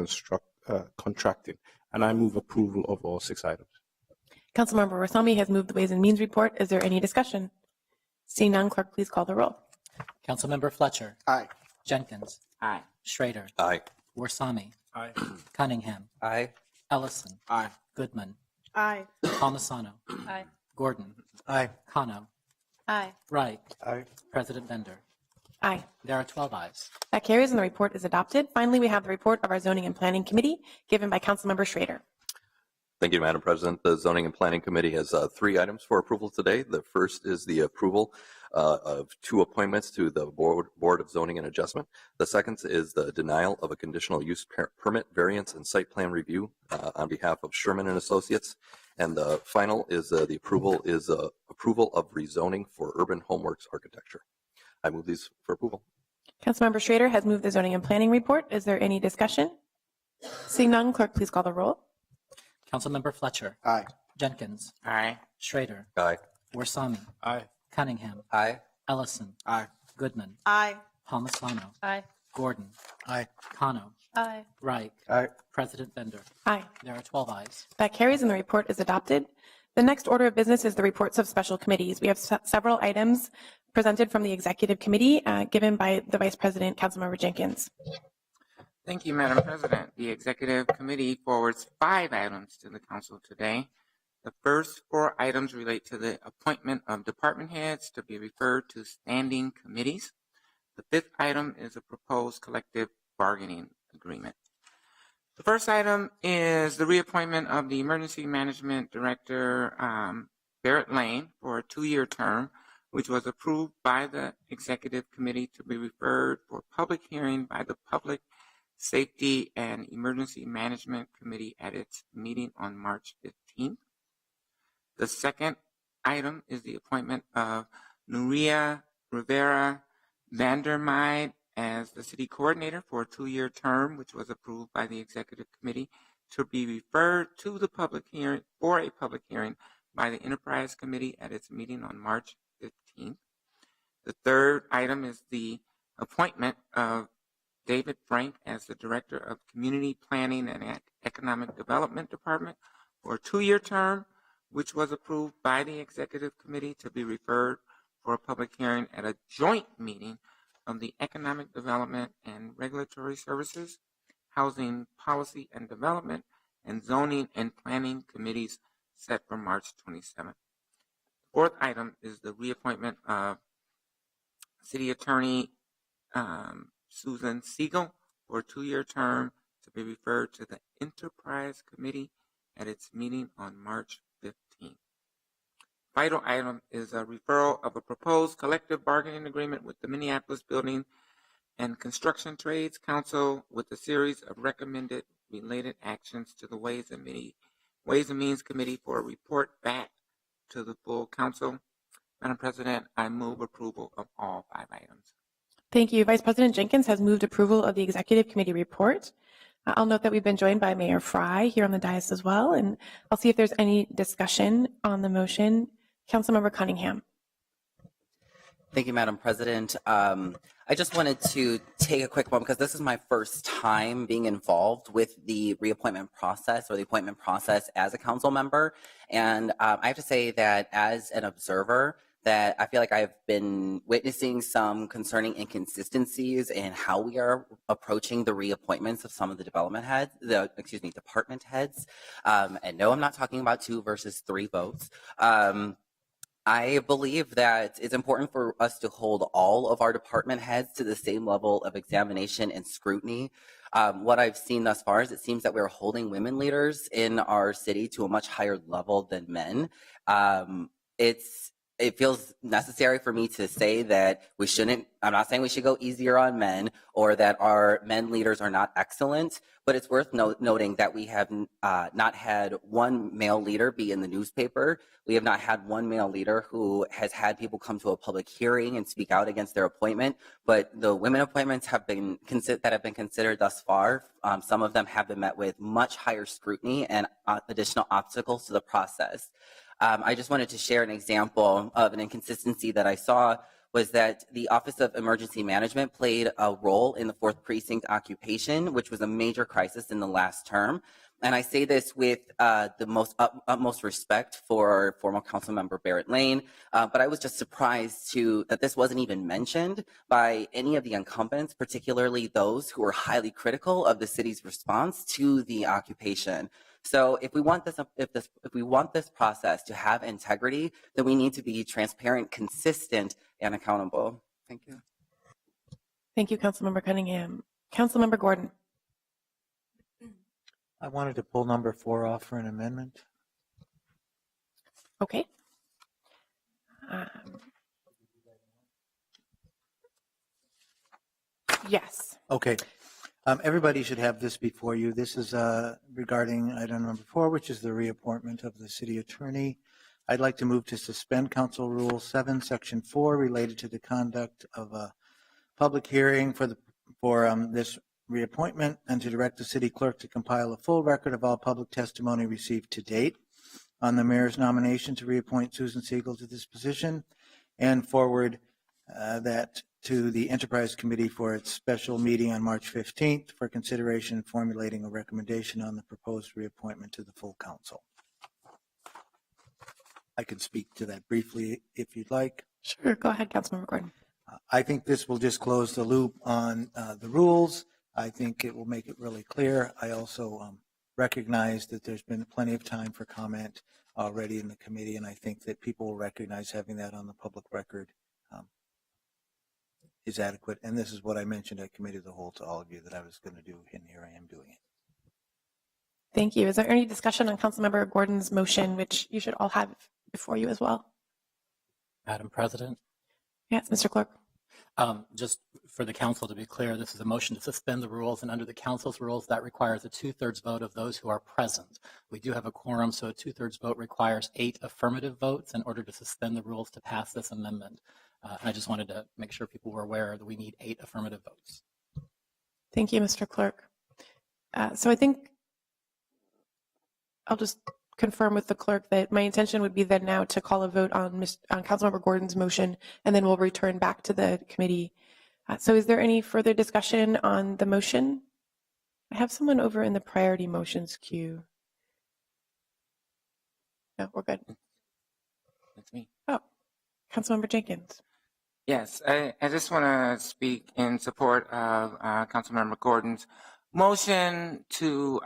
Contracting. And I move approval of all 6 items. Councilmember Warsami has moved the Ways and Means report. Is there any discussion? Seeing none, clerk, please call the roll. Councilmember Fletcher. Aye. Jenkins. Aye. Schrader. Aye. Warsami. Aye. Cunningham. Aye. Ellison. Aye. Goodman. Aye. Palmisano. Aye. Gordon. Aye. Kano. Aye. Wright. Aye. President Bender. Aye. There are 12 ayes. That carries and the report is adopted. Finally, we have the report of our Zoning and Planning Committee given by Councilmember Schrader. Thank you, Madam President. The Zoning and Planning Committee has 3 items for approval today. The first is the approval of 2 appointments to the Board of Zoning and Adjustment. The second is the denial of a conditional use permit variance and site plan review on behalf of Sherman and Associates. And the final is the approval of rezoning for Urban Homeworks Architecture. I move these for approval. Councilmember Schrader has moved the Zoning and Planning report. Is there any discussion? Seeing none, clerk, please call the roll. Councilmember Fletcher. Aye. Jenkins. Aye. Schrader. Aye. Warsami. Aye. Cunningham. Aye. Ellison. Aye. Goodman. Aye. Palmisano. Aye. Gordon. Aye. Kano. Aye. Wright. Aye. President Bender. Aye. There are 12 ayes. That carries and the report is adopted. The next order of business is the reports of special committees. We have several items presented from the Executive Committee given by the Vice President, Councilmember Jenkins. Thank you, Madam President. The Executive Committee forwards 5 items to the Council today. The first 4 items relate to the appointment of department heads to be referred to standing committees. The 5th item is a proposed collective bargaining agreement. The first item is the reappointment of the Emergency Management Director, Barrett Lane, for a 2-year term, which was approved by the Executive Committee to be referred for public hearing by the Public Safety and Emergency Management Committee at its meeting on March 15th. The second item is the appointment of Nuria Rivera Vandermeide as the city coordinator for a 2-year term, which was approved by the Executive Committee to be referred to the public hearing for a public hearing by the Enterprise Committee at its meeting on March 15th. The third item is the appointment of David Frank as the Director of Community Planning and Economic Development Department for a 2-year term, which was approved by the Executive Committee to be referred for a public hearing at a joint meeting of the Economic Development and Regulatory Services, Housing Policy and Development, and Zoning and Planning Committees set for March 27th. The fourth item is the reappointment of City Attorney Susan Siegel for a 2-year term to be referred to the Enterprise Committee at its meeting on March 15th. Final item is a referral of a proposed collective bargaining agreement with the Minneapolis Building and Construction Trades Council with a series of recommended related actions to the Ways and Means Committee for a report back to the full council. Madam President, I move approval of all 5 items. Thank you. Vice President Jenkins has moved approval of the Executive Committee report. I'll note that we've been joined by Mayor Fry here on the dais as well, and I'll see if there's any discussion on the motion. Councilmember Cunningham. Thank you, Madam President. I just wanted to take a quick moment because this is my first time being involved with the reappointment process or the appointment process as a council member. And I have to say that as an observer, that I feel like I've been witnessing some concerning inconsistencies in how we are approaching the reappointments of some of the department heads. And no, I'm not talking about 2 versus 3 votes. I believe that it's important for us to hold all of our department heads to the same level of examination and scrutiny. What I've seen thus far is it seems that we're holding women leaders in our city to a much higher level than men. It feels necessary for me to say that we shouldn't, I'm not saying we should go easier on men or that our men leaders are not excellent, but it's worth noting that we have not had one male leader be in the newspaper. We have not had one male leader who has had people come to a public hearing and speak out against their appointment. But the women appointments have been considered thus far. Some of them have been met with much higher scrutiny and additional obstacles to the process. I just wanted to share an example of an inconsistency that I saw was that the Office of Emergency Management played a role in the 4th Precinct occupation, which was a major crisis in the last term. And I say this with the utmost respect for former council member Barrett Lane, but I was just surprised that this wasn't even mentioned by any of the incumbents, particularly those who were highly critical of the city's response to the occupation. So if we want this process to have integrity, then we need to be transparent, consistent, and accountable. Thank you. Thank you, Councilmember Cunningham. Councilmember Gordon. I wanted to pull number 4 off for an amendment. Okay. Yes. Okay. Everybody should have this before you. This is regarding item number 4, which is the reappointment of the city attorney. I'd like to move to suspend Council Rule 7, Section 4, related to the conduct of a public hearing for this reappointment, and to direct the city clerk to compile a full record of all public testimony received to date on the mayor's nomination to reappoint Susan Siegel to this position, and forward that to the Enterprise Committee for its special meeting on March 15th for consideration and formulating a recommendation on the proposed reappointment to the full council. I can speak to that briefly if you'd like. Sure, go ahead, Councilmember Gordon. I think this will just close the loop on the rules. I think it will make it really clear. I also recognize that there's been plenty of time for comment already in the committee, and I think that people will recognize having that on the public record is adequate. And this is what I mentioned at Committee of the Whole to all of you that I was going to do, and here I am doing it. Thank you. Is there any discussion on Councilmember Gordon's motion, which you should all have before you as well? Madam President, Yes, Mr. Clerk. just for the council to be clear, this is a motion to suspend the rules, and under the council's rules, that requires a 2/3 vote of those who are present. We do have a quorum, so a 2/3 vote requires 8 affirmative votes in order to suspend the rules to pass this amendment. I just wanted to make sure people were aware that we need 8 affirmative votes. Thank you, Mr. Clerk. So I think I'll just confirm with the clerk that my intention would be then now to call a vote on Councilmember Gordon's motion, and then we'll return back to the committee. So is there any further discussion on the motion? I have someone over in the priority motions queue. No, we're good. That's me. Oh, Councilmember Jenkins. Yes, I just want to speak in support of Councilmember Gordon's motion to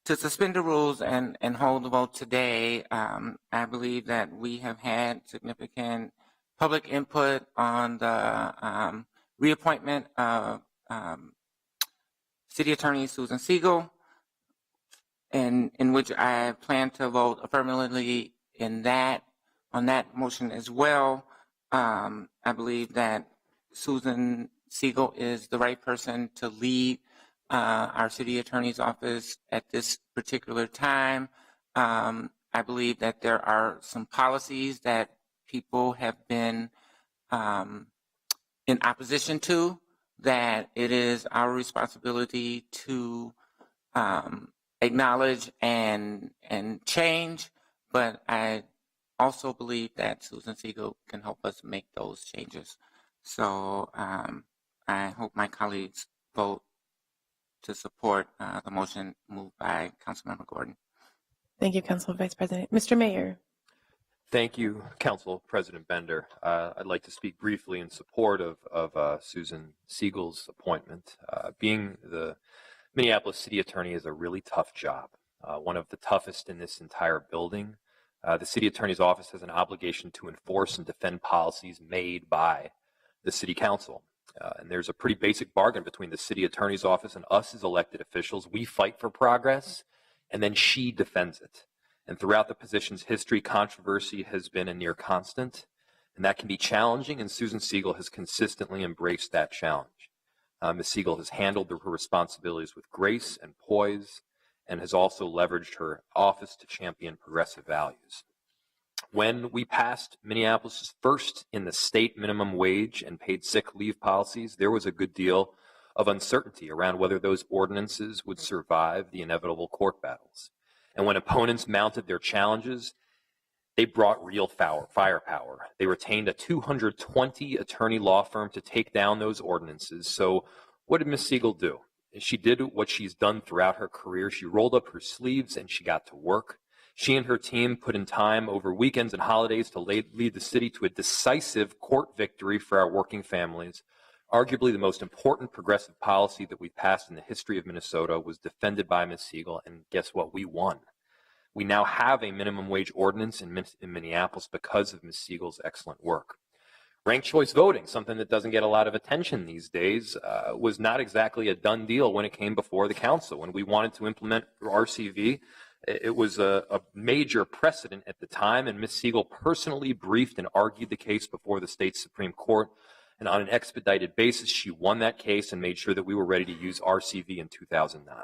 suspend the rules and hold the vote today. I believe that we have had significant public input on the reappointment of City Attorney Susan Siegel, in which I plan to vote affirmatively on that motion as well. I believe that Susan Siegel is the right person to lead our city attorney's office at this particular time. I believe that there are some policies that people have been in opposition to, that it is our responsibility to acknowledge and change, but I also believe that Susan Siegel can help us make those changes. So I hope my colleagues vote to support the motion moved by Councilmember Gordon. Thank you, Council Vice President. Mr. Mayor. Thank you, Council President Bender. I'd like to speak briefly in support of Susan Siegel's appointment. Being the Minneapolis City Attorney is a really tough job, one of the toughest in this entire building. The City Attorney's Office has an obligation to enforce and defend policies made by the City Council. And there's a pretty basic bargain between the City Attorney's Office and us as elected officials. We fight for progress, and then she defends it. And throughout the position's history, controversy has been a near constant, and that can be challenging, and Susan Siegel has consistently embraced that challenge. Ms. Siegel has handled her responsibilities with grace and poise, and has also leveraged her office to champion progressive values. When we passed Minneapolis' first in the state minimum wage and paid sick leave policies, there was a good deal of uncertainty around whether those ordinances would survive the inevitable court battles. And when opponents mounted their challenges, they brought real firepower. They retained a 220 attorney law firm to take down those ordinances. So what did Ms. Siegel do? She did what she's done throughout her career. She rolled up her sleeves and she got to work. She and her team put in time over weekends and holidays to lead the city to a decisive court victory for our working families. Arguably the most important progressive policy that we've passed in the history of Minnesota was defended by Ms. Siegel, and guess what? We won. We now have a minimum wage ordinance in Minneapolis because of Ms. Siegel's excellent work. Ranked choice voting, something that doesn't get a lot of attention these days, was not exactly a done deal when it came before the council. When we wanted to implement RCV, it was a major precedent at the time, and Ms. Siegel personally briefed and argued the case before the state Supreme Court. And on an expedited basis, she won that case and made sure that we were ready to use RCV in 2009.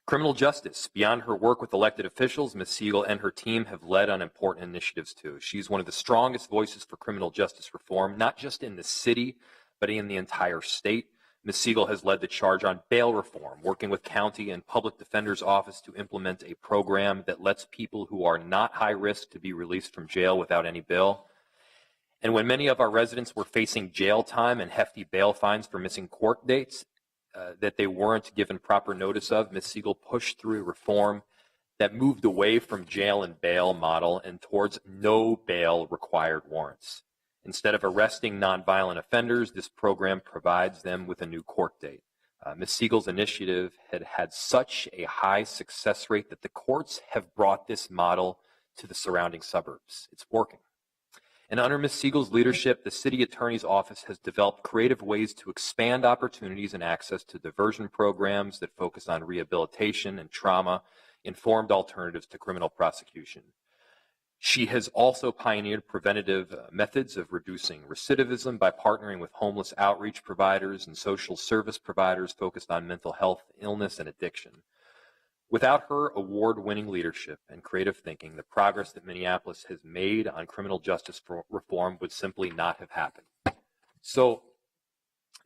Criminal justice. Beyond her work with elected officials, Ms. Siegel and her team have led on important initiatives too. She's one of the strongest voices for criminal justice reform, not just in the city, but in the entire state. Ms. Siegel has led the charge on bail reform, working with county and public defender's office to implement a program that lets people who are not high risk to be released from jail without any bail. And when many of our residents were facing jail time and hefty bail fines for missing court dates that they weren't given proper notice of, Ms. Siegel pushed through a reform that moved away from jail and bail model and towards no bail required warrants. Instead of arresting nonviolent offenders, this program provides them with a new court date. Ms. Siegel's initiative had such a high success rate that the courts have brought this model to the surrounding suburbs. It's working. And under Ms. Siegel's leadership, the City Attorney's Office has developed creative ways to expand opportunities and access to diversion programs that focus on rehabilitation and trauma-informed alternatives to criminal prosecution. She has also pioneered preventative methods of reducing recidivism by partnering with homeless outreach providers and social service providers focused on mental health, illness, and addiction. Without her award-winning leadership and creative thinking, the progress that Minneapolis has made on criminal justice reform would simply not have happened. So,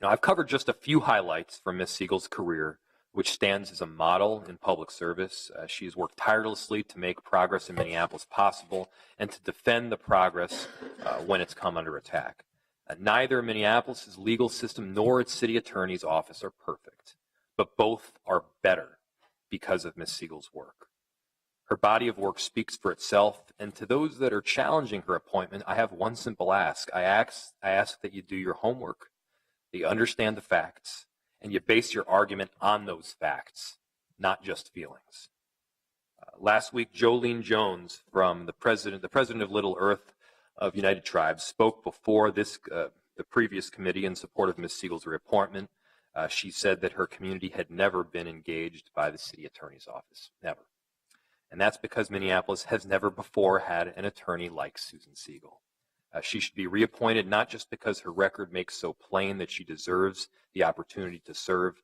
I've covered just a few highlights from Ms. Siegel's career, which stands as a model in public service. She has worked tirelessly to make progress in Minneapolis possible and to defend the progress when it's come under attack. Neither Minneapolis' legal system nor its city attorney's office are perfect, but both are better because of Ms. Siegel's work. Her body of work speaks for itself, and to those that are challenging her appointment, I have one simple ask. I ask that you do your homework, that you understand the facts, and you base your argument on those facts, not just feelings. Last week, Jolene Jones, from the president of Little Earth of United Tribes, spoke before the previous committee in support of Ms. Siegel's reappointment. She said that her community had never been engaged by the city attorney's office, never. And that's because Minneapolis has never before had an attorney like Susan Siegel. She should be reappointed not just because her record makes so plain that she deserves the opportunity to serve,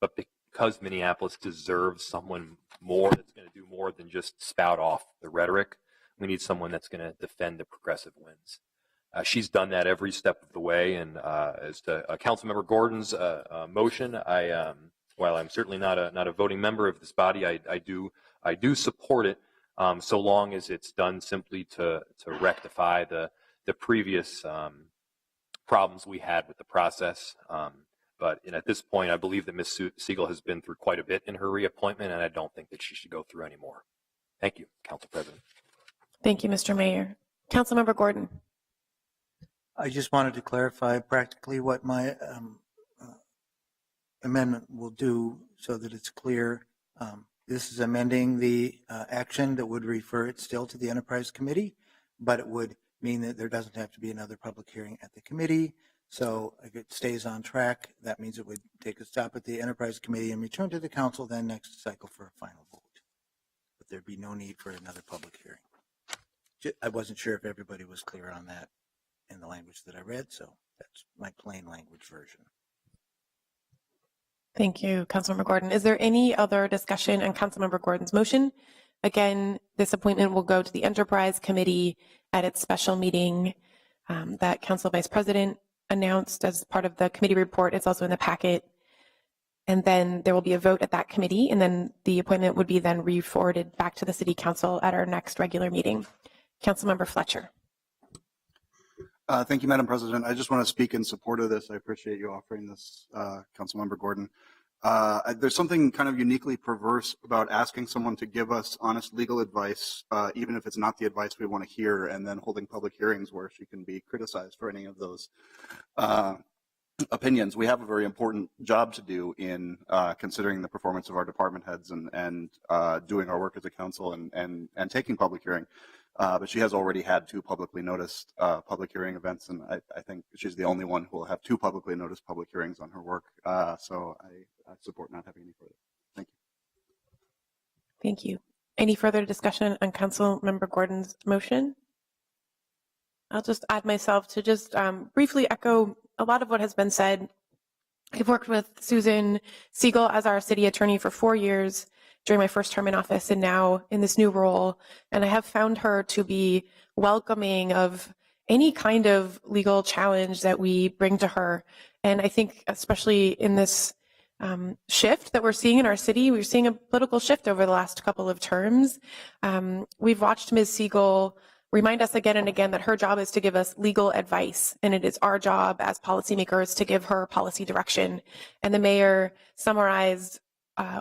but because Minneapolis deserves someone more that's going to do more than just spout off the rhetoric. We need someone that's going to defend the progressive wins. She's done that every step of the way. And as to Councilmember Gordon's motion, while I'm certainly not a voting member of this body, I do support it, so long as it's done simply to rectify the previous problems we had with the process. But at this point, I believe that Ms. Siegel has been through quite a bit in her reappointment, and I don't think that she should go through any more. Thank you, Council President. Thank you, Mr. Mayor. Councilmember Gordon. I just wanted to clarify practically what my amendment will do so that it's clear. This is amending the action that would refer it still to the Enterprise Committee, but it would mean that there doesn't have to be another public hearing at the committee. So if it stays on track, that means it would take a stop at the Enterprise Committee and return to the council then next cycle for a final vote. But there'd be no need for another public hearing. I wasn't sure if everybody was clear on that in the language that I read, so that's my plain language version. Thank you, Councilmember Gordon. Is there any other discussion on Councilmember Gordon's motion? Again, this appointment will go to the Enterprise Committee at its special meeting that Council Vice President announced as part of the committee report. It's also in the packet. And then there will be a vote at that committee, and then the appointment would be then re-forwarded back to the City Council at our next regular meeting. Councilmember Fletcher. Thank you, Madam President. I just want to speak in support of this. I appreciate you offering this, Councilmember Gordon. There's something kind of uniquely perverse about asking someone to give us honest legal advice, even if it's not the advice we want to hear, and then holding public hearings where she can be criticized for any of those opinions. We have a very important job to do in considering the performance of our department heads and doing our work as a council and taking public hearing. But she has already had 2 publicly noticed public hearing events, and I think she's the only one who will have 2 publicly noticed public hearings on her work. So I support not having any further. Thank you. Thank you. Any further discussion on Councilmember Gordon's motion? I'll just add myself to just briefly echo a lot of what has been said. I've worked with Susan Siegel as our city attorney for 4 years during my first term in office and now in this new role. And I have found her to be welcoming of any kind of legal challenge that we bring to her. And I think especially in this shift that we're seeing in our city, we're seeing a political shift over the last couple of terms. We've watched Ms. Siegel remind us again and again that her job is to give us legal advice, and it is our job as policymakers to give her policy direction. And the mayor summarized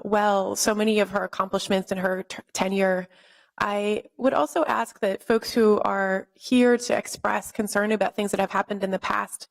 well so many of her accomplishments in her tenure. I would also ask that folks who are here to express concern about things that have happened in the past,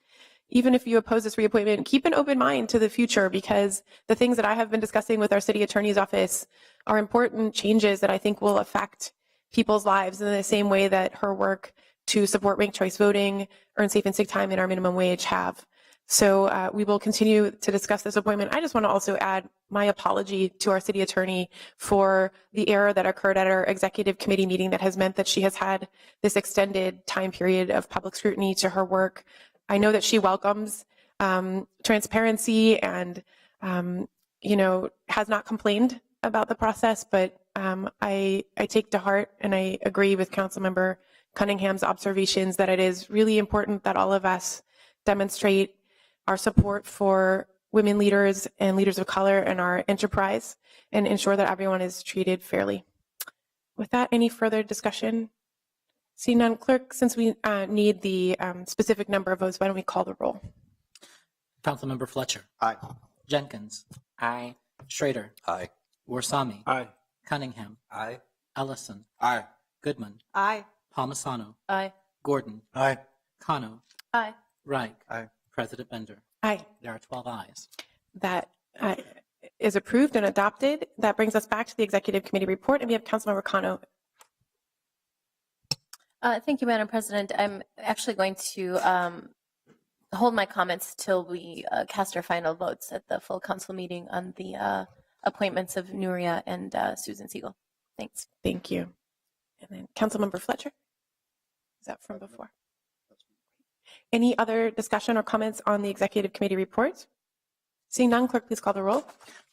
even if you oppose this reappointment, keep an open mind to the future, because the things that I have been discussing with our city attorney's office are important changes that I think will affect people's lives in the same way that her work to support ranked choice voting, earn safe and sick time, and our minimum wage have. So we will continue to discuss this appointment. I just want to also add my apology to our city attorney for the error that occurred at our executive committee meeting that has meant that she has had this extended time period of public scrutiny to her work. I know that she welcomes transparency and, has not complained about the process, but I take to heart and I agree with Councilmember Cunningham's observations that it is really important that all of us demonstrate our support for women leaders and leaders of color in our enterprise and ensure that everyone is treated fairly. With that, any further discussion? Seeing none, clerk, since we need the specific number of votes, why don't we call the roll? Councilmember Fletcher. Aye. Jenkins. Aye. Schrader. Aye. Warsami. Aye. Cunningham. Aye. Ellison. Aye. Goodman. Aye. Palmisano. Aye. Gordon. Aye. Kano. Aye. Reich. Aye. President Bender. Aye. There are 12 ayes. That is approved and adopted. That brings us back to the executive committee report, and we have Councilmember Kano. Thank you, Madam President. I'm actually going to hold my comments till we cast our final votes at the full council meeting on the appointments of Nuria and Susan Siegel. Thanks. Thank you. And then Councilmember Fletcher. Is that from before? Any other discussion or comments on the executive committee report? Seeing none, clerk, please call the roll.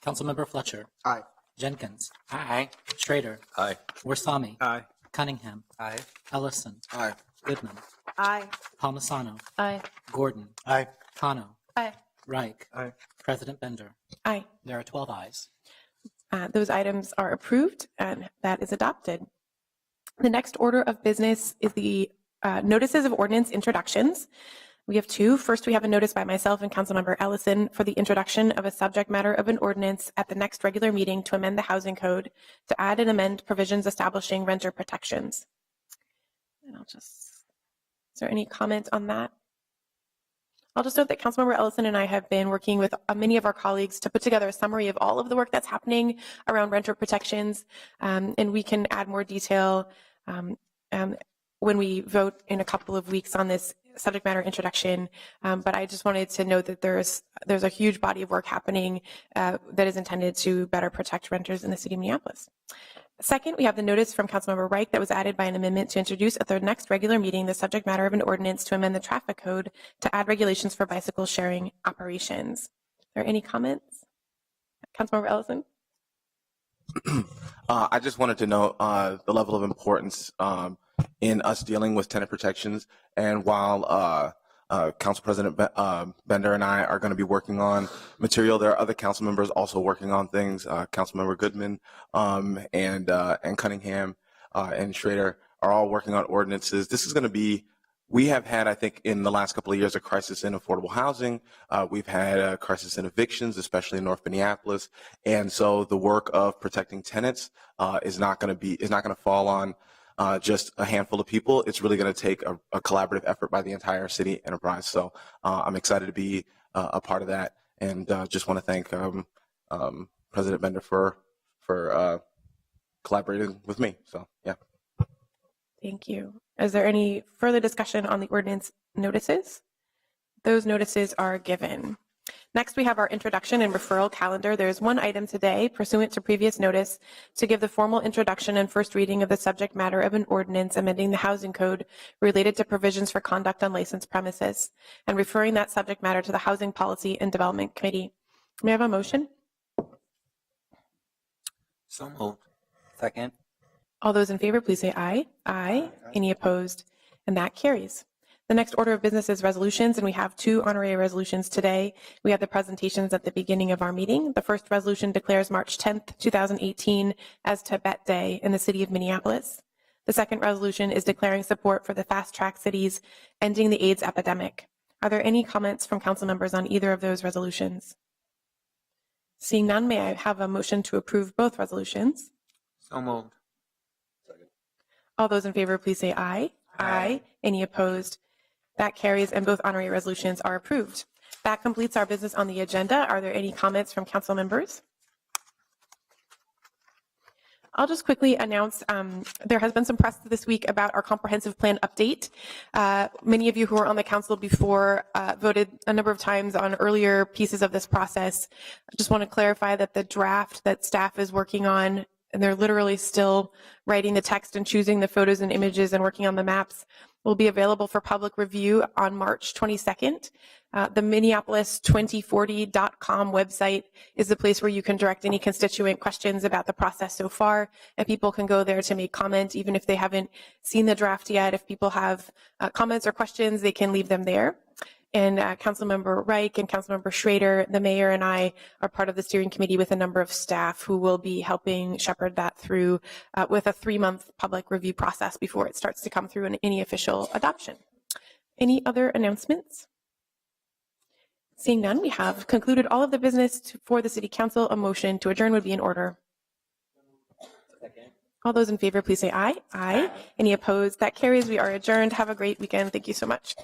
Councilmember Fletcher. Aye. Jenkins. Aye. Schrader. Aye. Warsami. Aye. Cunningham. Aye. Ellison. Aye. Goodman. Aye. Palmisano. Aye. Gordon. Aye. Kano. Aye. Reich. Aye. President Bender. Aye. There are 12 ayes. Those items are approved, and that is adopted. The next order of business is the notices of ordinance introductions. We have two. First, we have a notice by myself and Councilmember Ellison for the introduction of a subject matter of an ordinance at the next regular meeting to amend the housing code to add and amend provisions establishing renter protections. And is there any comment on that? I'll just note that Councilmember Ellison and I have been working with many of our colleagues to put together a summary of all of the work that's happening around renter protections, and we can add more detail when we vote in a couple of weeks on this subject matter introduction. But I just wanted to note that there's a huge body of work happening that is intended to better protect renters in the city of Minneapolis. Second, we have the notice from Councilmember Reich that was added by an amendment to introduce at the next regular meeting the subject matter of an ordinance to amend the traffic code to add regulations for bicycle sharing operations. Are there any comments? Councilmember Ellison? I just wanted to know the level of importance in us dealing with tenant protections. And while Council President Bender and I are going to be working on material, there are other council members also working on things. Councilmember Goodman and Cunningham and Schrader are all working on ordinances. This is going to be, we have had, I think, in the last couple of years, a crisis in affordable housing. We've had a crisis in evictions, especially in North Minneapolis. And so the work of protecting tenants is not going to fall on just a handful of people. It's really going to take a collaborative effort by the entire city enterprise. So I'm excited to be a part of that, and just want to thank President Bender for collaborating with me. So yeah. Thank you. Is there any further discussion on the ordinance notices? Those notices are given. Next, we have our introduction and referral calendar. There is one item today, pursuant to previous notice, to give the formal introduction and first reading of the subject matter of an ordinance amending the housing code related to provisions for conduct on licensed premises, and referring that subject matter to the Housing Policy and Development Committee. May I have a motion? So moved. Second. All those in favor, please say aye. Aye. Any opposed? And that carries. The next order of business is resolutions, and we have two honorary resolutions today. We have the presentations at the beginning of our meeting. The first resolution declares March 10th, 2018 as Tibet Day in the city of Minneapolis. The second resolution is declaring support for the Fast Track Cities ending the AIDS epidemic. Are there any comments from council members on either of those resolutions? Seeing none, may I have a motion to approve both resolutions? So moved. All those in favor, please say aye. Aye. Any opposed? That carries, and both honorary resolutions are approved. That completes our business on the agenda. Are there any comments from council members? I'll just quickly announce there has been some press this week about our comprehensive plan update. Many of you who were on the council before voted a number of times on earlier pieces of this process. I just want to clarify that the draft that staff is working on, and they're literally still writing the text and choosing the photos and images and working on the maps, will be available for public review on March 22nd. The Minneapolis2040.com website is the place where you can direct any constituent questions about the process so far, and people can go there to make comment even if they haven't seen the draft yet. If people have comments or questions, they can leave them there. And Councilmember Reich and Councilmember Schrader, the mayor, and I are part of the steering committee with a number of staff who will be helping shepherd that through with a 3-month public review process before it starts to come through in any official adoption. Any other announcements? Seeing none, we have concluded all of the business for the City Council. A motion to adjourn would be in order. All those in favor, please say aye. Aye. Any opposed? That carries. We are adjourned. Have a great weekend. Thank you so much.